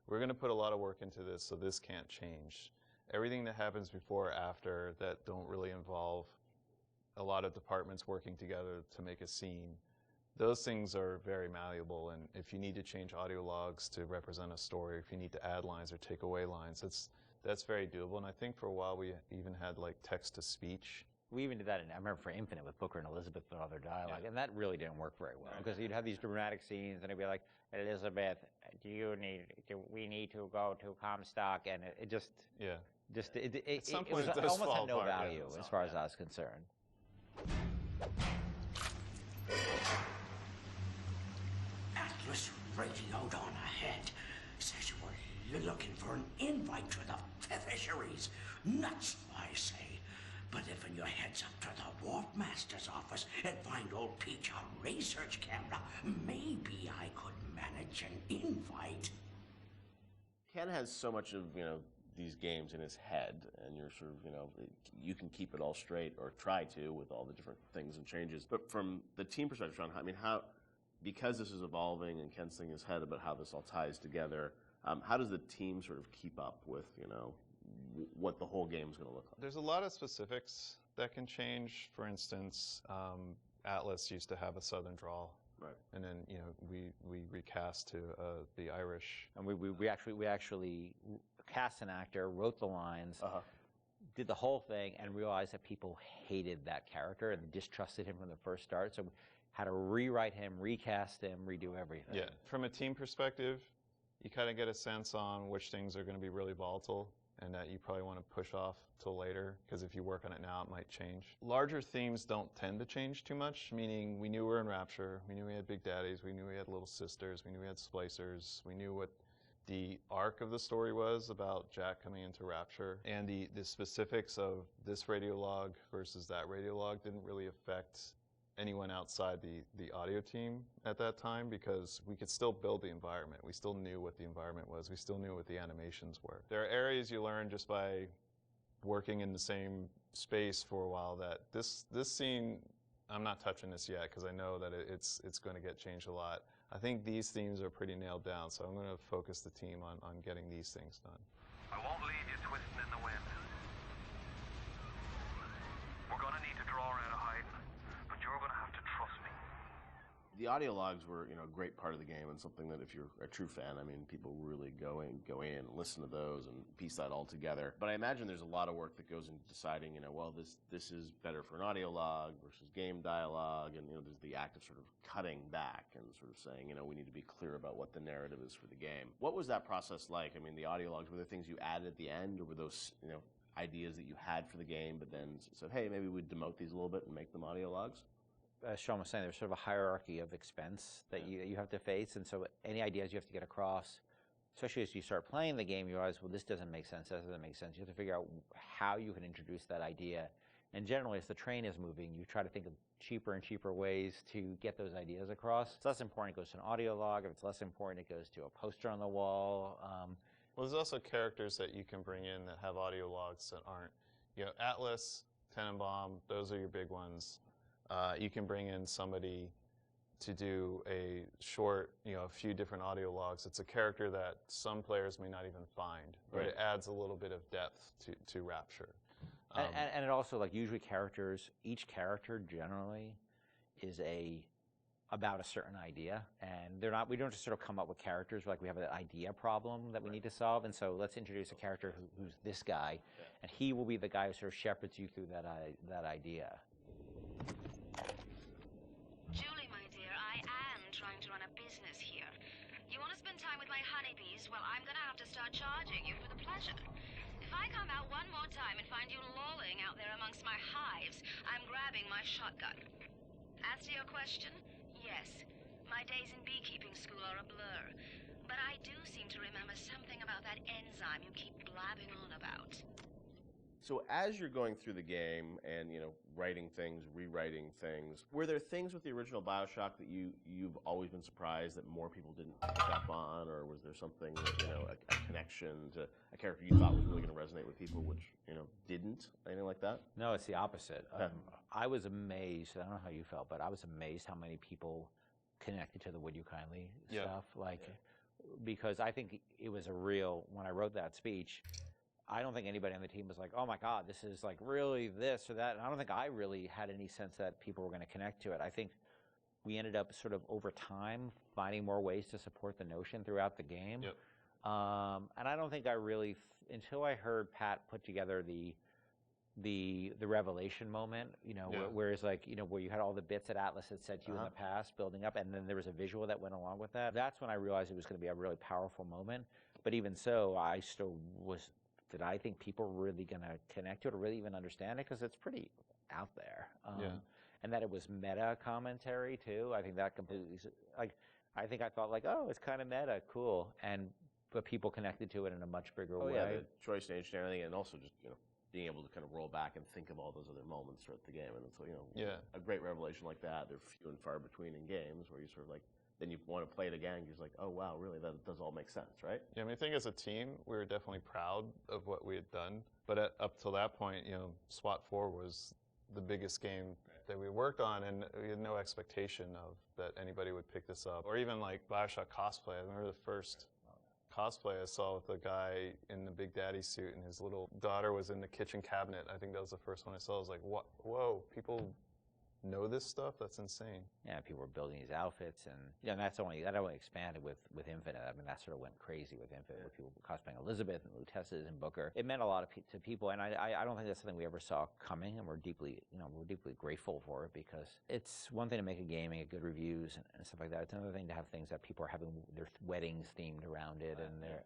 we're going to put a lot of work into this, so this can't change. Everything that happens before or after that don't really involve a lot of departments working together to make a scene, those things are very malleable. And if you need to change audio logs to represent a story, if you need to add lines or take away lines, that's very doable. And I think for a while we even had like text to speech. We even did that, I remember for Infinite with Booker and Elizabeth and all their dialogue, and that really didn't work very well, because you'd have these dramatic scenes, and it'd be like, Elizabeth, we need to go to Comstock, and it just, it almost had no value as far as I was concerned. Atlas radioed on ahead. Says you were looking for an invite to the fisheries. Nuts, I say. But if your heads up to the Wharf Master's office and find old Peach a research camera, maybe I could manage an invite. Ken has so much of, these games in his head, and you're sort of, you can keep it all straight, or try to, with all the different things and changes. But from the team perspective, Sean, because this is evolving and Ken's thinking in his head about how this all ties together, how does the team sort of keep up with, what the whole game's going to look like? There's a lot of specifics that can change. For instance, Atlas used to have a Southern drawl. Right. And then, we recast to the Irish. And we actually cast an actor, wrote the lines, did the whole thing, and realized that people hated that character and distrusted him from the first start. So we had to rewrite him, recast him, redo everything. Yeah. From a team perspective, you kind of get a sense on which things are going to be really volatile, and that you probably want to push off till later, because if you work on it now, it might change. Larger themes don't tend to change too much, meaning we knew we were in Rapture, we knew we had Big Daddies, we knew we had Little Sisters, we knew we had Splicers, we knew what the arc of the story was about Jack coming into Rapture, and the specifics of this radio log versus that radio log didn't really affect anyone outside the audio team at that time, because we could still build the environment. We still knew what the environment was. We still knew what the animations were. There are areas you learn just by working in the same space for a while that this scene, I'm not touching this yet because I know that it's going to get changed a lot. I think these themes are pretty nailed down, so I'm going to focus the team on getting these things done. I won't leave you twisting in the wind. We're gonna need to draw out of hiding, but you're gonna have to trust me. The audio logs were, a great part of the game, and something that if you're a true fan, people really go in and listen to those and piece that all together. But I imagine there's a lot of work that goes into deciding, well, this is better for an audio log versus game dialogue, and there's the act of sort of cutting back and sort of saying, we need to be clear about what the narrative is for the game. What was that process like? The audio logs, were there things you added at the end, or were those, ideas that you had for the game, but then said, hey, maybe we'd demote these a little bit and make them audio logs? As Sean was saying, there's sort of a hierarchy of expense that you have to face, and so any ideas you have to get across, especially as you start playing the game, you realize, well, this doesn't make sense, that doesn't make sense. You have to figure out how you can introduce that idea. And generally, as the train is moving, you try to think of cheaper and cheaper ways to get those ideas across. If it's less important, it goes to an audio log. If it's less important, it goes to a poster on the wall. Well, there's also characters that you can bring in that have audio logs that aren't. Atlas, Tenenbaum, those are your big ones. You can bring in somebody to do a short, a few different audio logs. It's a character that some players may not even find, but it adds a little bit of depth to Rapture. And it also, usually each character generally is about a certain idea, and we don't just sort of come up with characters, we have an idea problem that we need to solve, and so let's introduce a character who's this guy, and he will be the guy who sort of shepherds you through that idea. Julie, my dear, I am trying to run a business here. You want to spend time with my honeybees? Well, I'm going to have to start charging you for the pleasure. If I come out one more time and find you lolling out there amongst my hives, I'm grabbing my shotgun. As to your question, yes, my days in beekeeping school are a blur. But I do seem to remember something about that enzyme you keep blabbing on about. So as you're going through the game and, writing things, rewriting things, were there things with the original Bioshock that you've always been surprised that more people didn't pick up on, or was there something that, a connection to a character you thought was really going to resonate with people, which, didn't? Anything like that? No, it's the opposite. I was amazed, I don't know how you felt, but I was amazed how many people connected to the Would You Kindly stuff. because I think it was a real, when I wrote that speech, I don't think anybody on the team was like, oh my God, this is like really this or that. And I don't think I really had any sense that people were going to connect to it. I think we ended up sort of over time finding more ways to support the notion throughout the game. Yep. And I don't think I really, until I heard Pat put together the revelation moment, you know, where it's like, you know, where you had all the bits that Atlas had said to you in the past building up, and then there was a visual that went along with that. That's when I realized it was going to be a really powerful moment. But even so, I still was, did I think people were really going to connect to it or really even understand it? Because it's pretty out there. And that it was meta commentary too. I think that completely, like, I think I thought like, oh, it's kind of meta, cool. But people connected to it in a much bigger way. Yeah, the choice to and everything, and also just, you know, being able to kind of roll back and think of all those other moments throughout the game. And so, you know, a great revelation like that, they're few and far between in games where you sort of like, then you want to play it again, you're just like, oh wow, really, that does all make sense, right? Yeah, I mean, I think as a team, we were definitely proud of what we had done. But up till that point, you know, SWAT 4 was the biggest game that we worked on, and we had no expectation of that anybody would pick this up. Or even like Bioshock cosplay. I remember the first cosplay I saw with the guy in the Big Daddy suit and his little daughter was in the kitchen cabinet. I think that was the first one I saw. I was like, what? Whoa, people know this stuff? That's insane. Yeah, people were building these outfits, and you know, that only expanded with Infinite. I mean, that sort of went crazy with Infinite, with people cosplaying Elizabeth and Luteces and Booker. It meant a lot to people, and I don't think that's something we ever saw coming, and we're deeply grateful for it, because it's one thing to make a game and get good reviews and stuff like that. It's another thing to have things that people are having their weddings themed around it,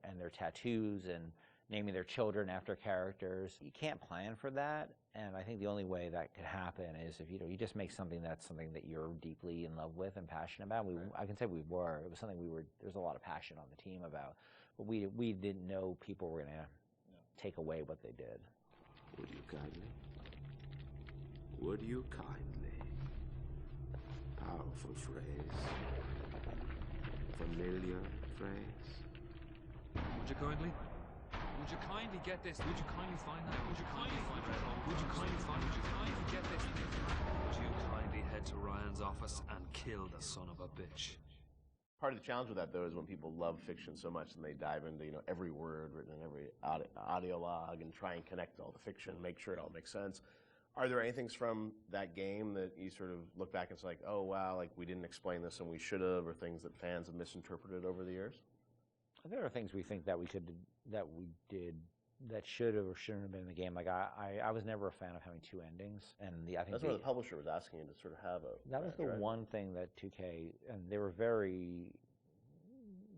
and their tattoos and naming their children after characters. You can't plan for that, and I think the only way that could happen is if you just make something that you're deeply in love with and passionate about. I can say we were. It was something there's a lot of passion on the team about, but we didn't know people were going to take away what they did. Would you kindly? Would you kindly? Powerful phrase. Familiar phrase. Would you kindly? Would you kindly get this? Would you kindly find that? Would you kindly find it? Would you kindly find it? Would you kindly get this? Would you kindly head to Ryan's office and kill the son of a bitch? Part of the challenge with that, though, is when people love fiction so much and they dive into, you know, every word written in every audio log and try and connect all the fiction, make sure it all makes sense. Are there any things from that game that you sort of look back and it's like, oh wow, like we didn't explain this and we should have, or things that fans have misinterpreted over the years? There are things we think that we did that should have or shouldn't have been in the game. Like I was never a fan of having two endings, and I think that's what the publisher was asking you to sort of have a. That was the one thing that 2K, and they were very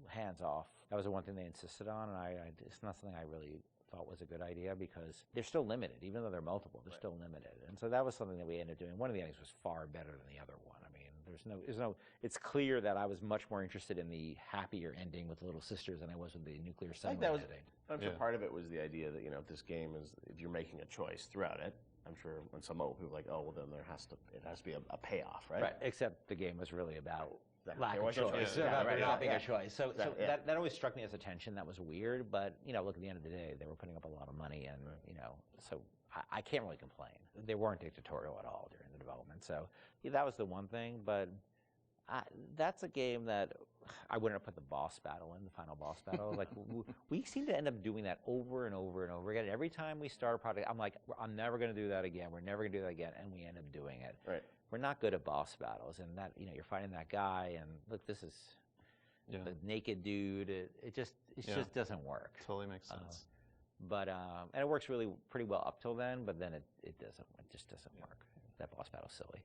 hands off. That was the one thing they insisted on, and it's not something I really thought was a good idea, because they're still limited, even though they're multiple. They're still limited, and so that was something that we ended up doing. One of the endings was far better than the other one. I mean, there's no. It's clear that I was much more interested in the happier ending with the little sisters than I was with the nuclear submarine ending. I'm sure part of it was the idea that, you know, if this game is, if you're making a choice throughout it, I'm sure when some people are like, oh well, then it has to be a payoff, right? Right. Except the game was really about lack there of was no choice. choice. Yeah, About not being a choice. Exactly. That always struck me as a tension that was weird. But you know, look, at the end of the day, they were putting up a lot of money, and you know, so I can't really complain. They weren't dictatorial at all during the development. So yeah, that was the one thing. But that's a game that I wouldn't have put the boss battle in, the final boss battle. Like we seem to end up doing that over and over and over again. Every time we start a project, I'm like, I'm never going to do that again. We're never going to do that again, and we end up doing it. Right. We're not good at boss battles, and that, you know, you're fighting that guy, and look, this is the naked dude. It just doesn't work. Totally makes sense. But and it works pretty well up till then, but then it doesn't. It just doesn't work. That boss battle's silly.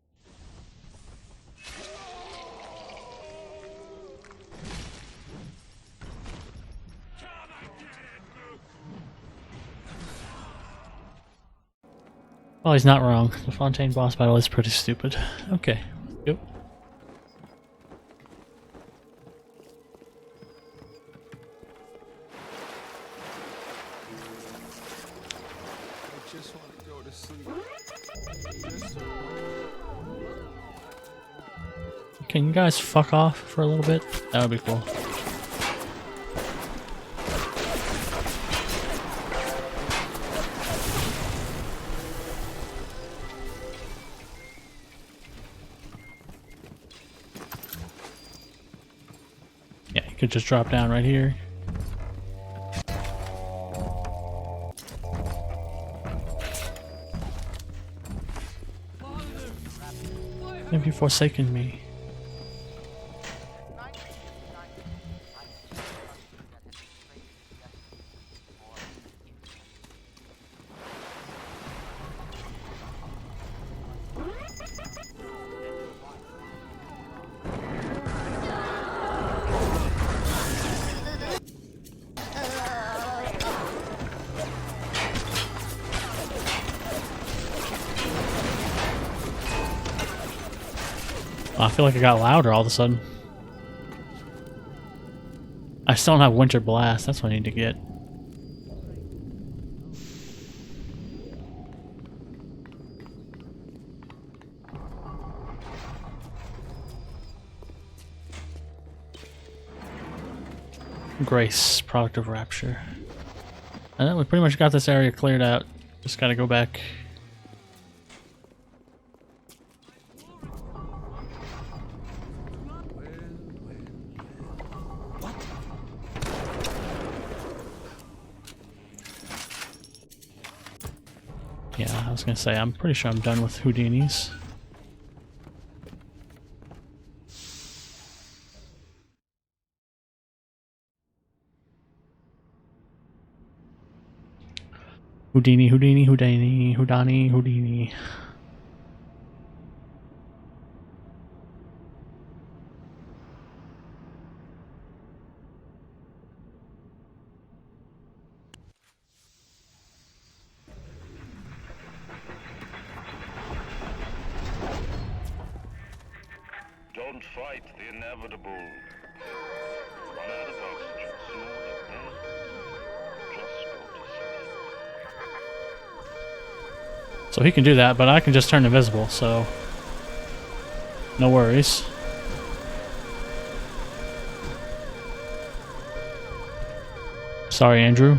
Well, he's not wrong. The Fontaine boss battle is pretty stupid. Okay. Yep. I just want to go to sleep. Can you guys fuck off for a little bit? That would be cool. Yeah, You could just drop down right here. Have you forsaken me? I feel like it got louder all of a sudden. I still don't have Winter Blast. That's what I need to get. Grace, product of Rapture. And then we pretty much got this area cleared out. Just gotta go back. Yeah, I was gonna say, I'm pretty sure I'm done with Houdinis. Houdini, Houdini, Houdini, Houdani, Houdini. Don't fight the inevitable. Run out of oxygen soon, and then just go to sleep. So he can do that, but I can just turn invisible, so no worries. Sorry, Andrew.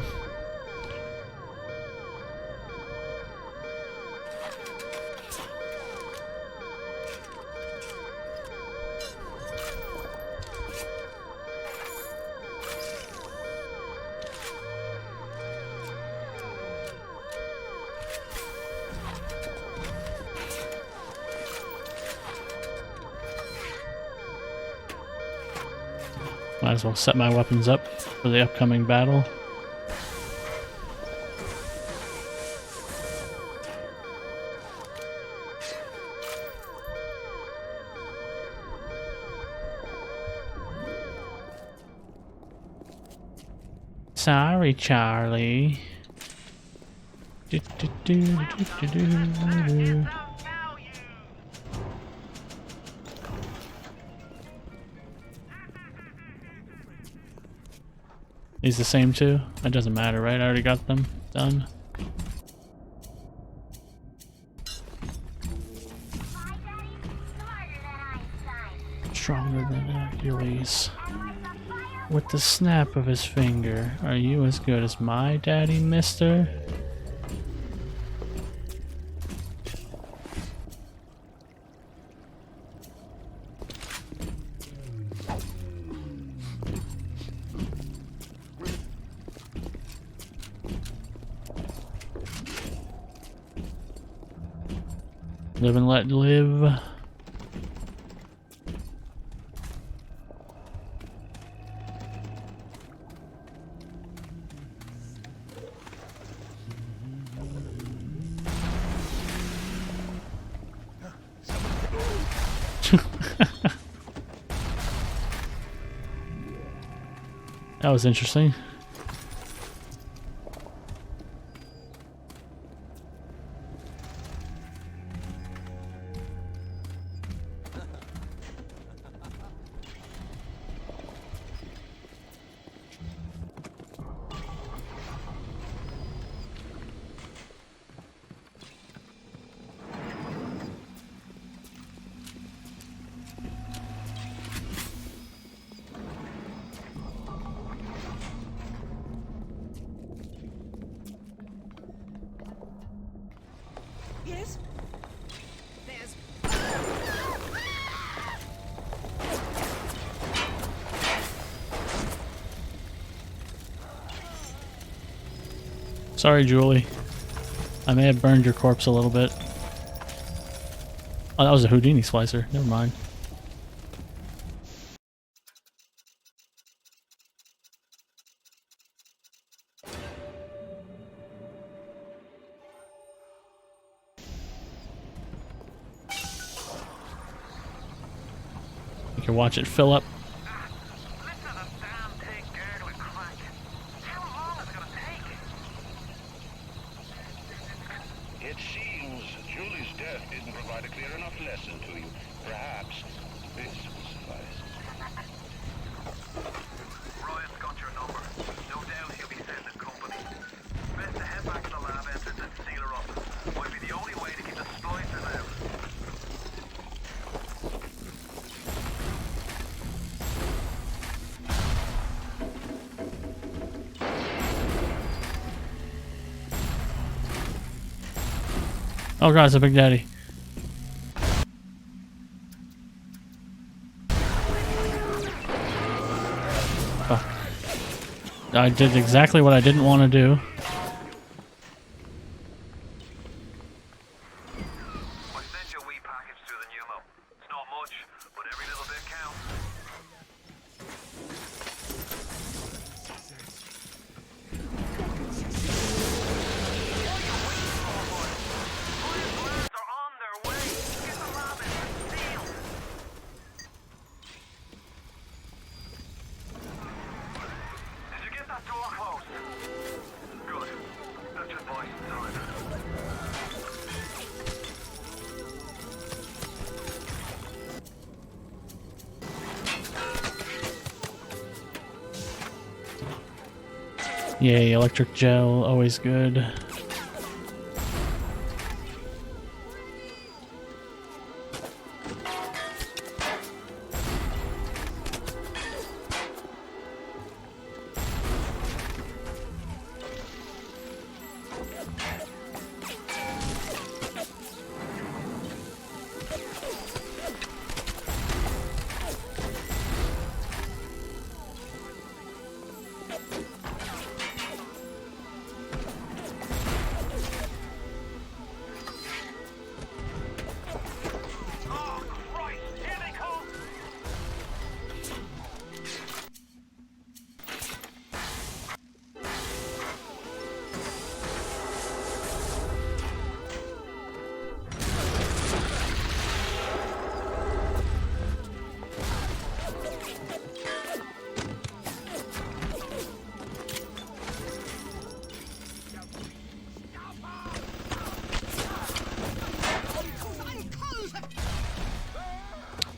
Might as well set my weapons up for the upcoming battle. Sorry, Charlie. Do, do, do, do, do, do, do. He's the same too? That doesn't matter, right? I already got them done. Stronger than Hercules. With the snap of his finger. Are you as good as my daddy, mister? Live and let live. That was interesting. Yes? There's... Sorry, Julie. I may have burned your corpse a little bit. Oh, that was a Houdini slicer. Never mind. You can watch it fill up. It seems Julie's death didn't provide a clear enough lesson to you. Perhaps this will suffice. Ryan's got your number. No doubt he'll be sending company. Best to head back to the lab entrance and seal her up. Might be the only way to keep the splicers out. Oh god, it's a Big Daddy. Fuck. I did exactly what I didn't want to do. I sent you a wee package through the pneumo. It's not much, but every little bit counts. Yay, electric gel, always good.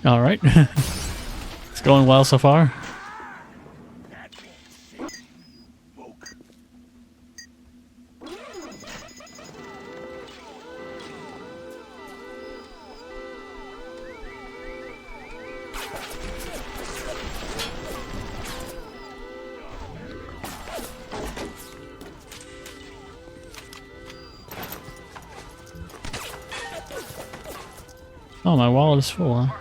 All right. It's going well so far. Oh, my wallet is full, huh?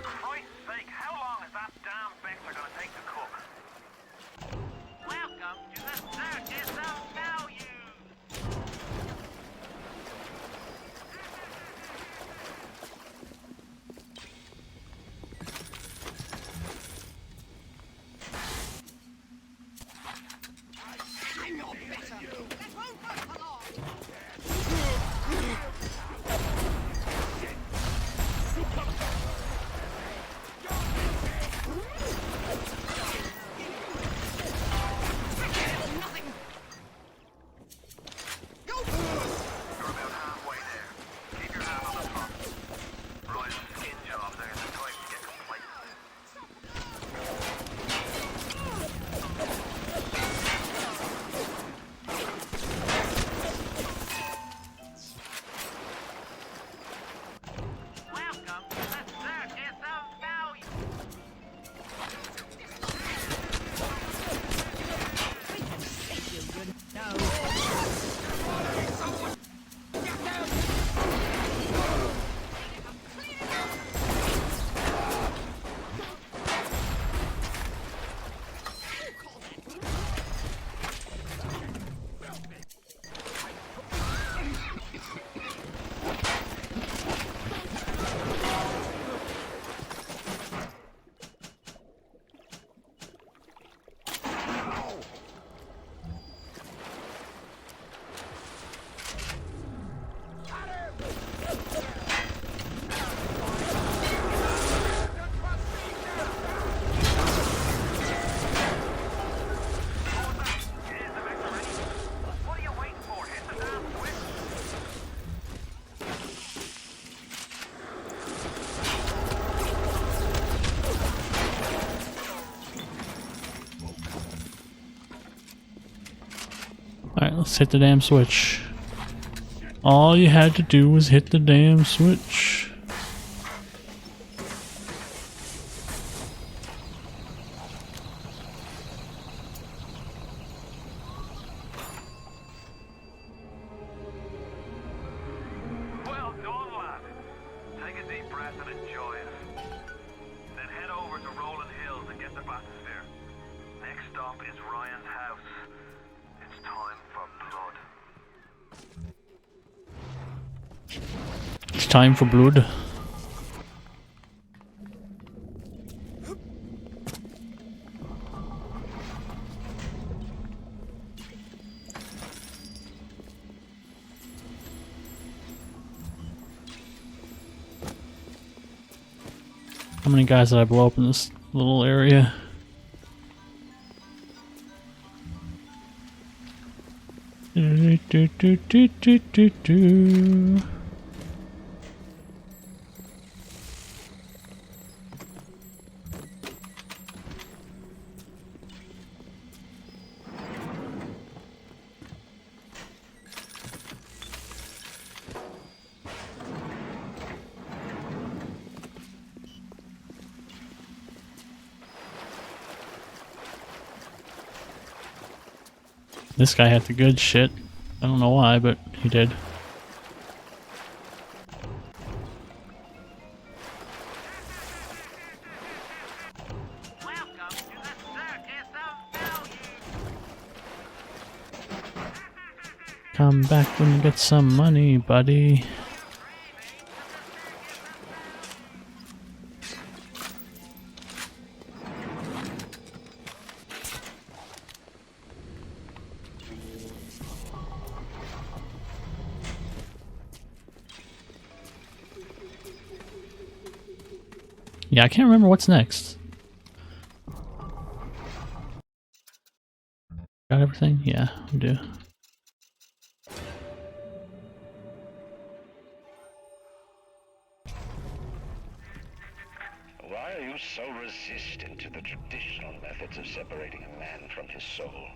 Alright, let's hit the damn switch. All you had to do was hit the damn switch. Well done, lad. Take a deep breath and enjoy it. Then head over to Rolling Hills and get the bathysphere. Next stop is Ryan's house. It's time for blood. It's time for blood. How many guys did I blow up in this little area? This guy had the good shit. I don't know why, but he did. Come back when you get some money, buddy. Yeah, I can't remember what's next. Got everything? Yeah, we do. Why are you so resistant to the traditional methods of separating a man from his soul?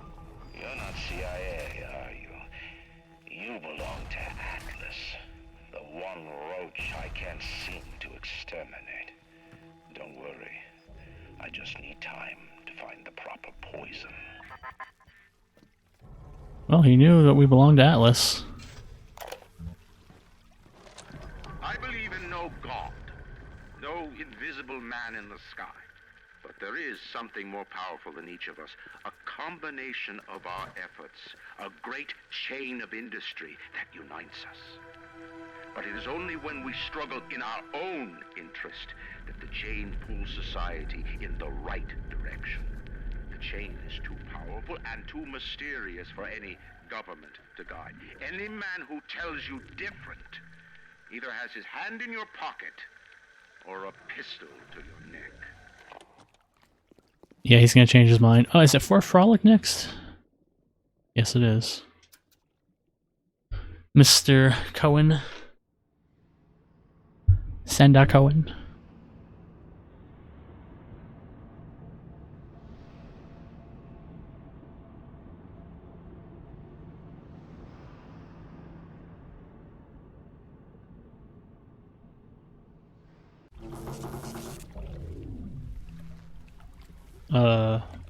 You're not CIA, are you? You belong to Atlas, the one roach I can't seem to exterminate. Don't worry. I just need time to find the proper poison. Well, he knew that we belonged to Atlas. I believe in no god, no invisible man in the sky. But there is something more powerful than each of us. A combination of our efforts. A great chain of industry that unites us. But it is only when we struggle in our own interest that the chain pulls society in the right direction. The chain is too powerful and too mysterious for any government to guide. Any man who tells you different either has his hand in your pocket or a pistol to your neck. Yeah, he's gonna change his mind. Oh, is it for Frolic next? Yes, it is. Mr. Cohen. Sanda Cohen.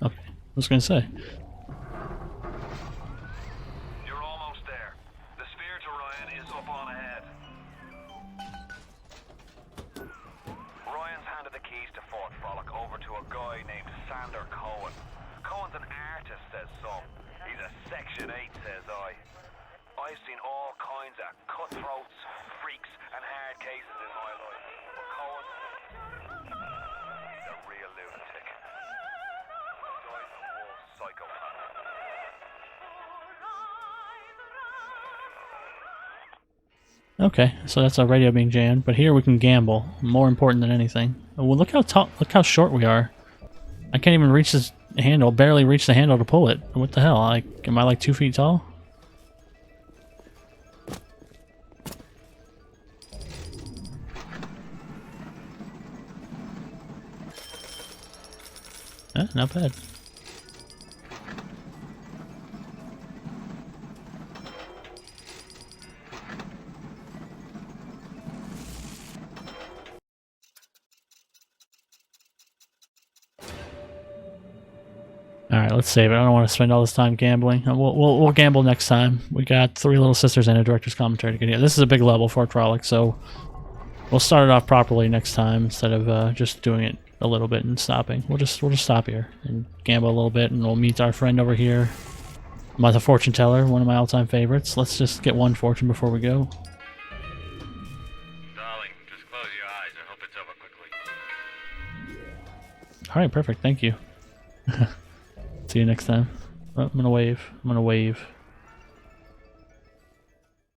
Okay. I was gonna say. You're almost there. The sphere to Ryan is up on ahead. Ryan's handed the keys to Fort Frolic over to a guy named Sander Cohen. Cohen's an artist, says some. He's a Section 8, says I. I've seen all kinds of cutthroats, freaks, and hard cases in my life. But Cohen, he's a real lunatic. Okay, so that's our radio being jammed, but here we can gamble. More important than anything. Well, look how tall, look how short we are. I can't even reach this handle, barely reach the handle to pull it. What the hell? Like, am I like 2 feet tall? Not bad. Alright, let's save it. I don't want to spend all this time gambling. We'll gamble next time. We got 3 little sisters and a director's commentary to get here. This is a big level for a Frolic, so we'll start it off properly next time instead of just doing it a little bit and stopping. We'll just stop here and gamble a little bit, and we'll meet our friend over here. The fortune teller, one of my all-time favorites. Let's just get 1 fortune before we go. Darling, just close your eyes. I hope it's over quickly. Alright, perfect. Thank you. See you next time. Oh, I'm gonna wave.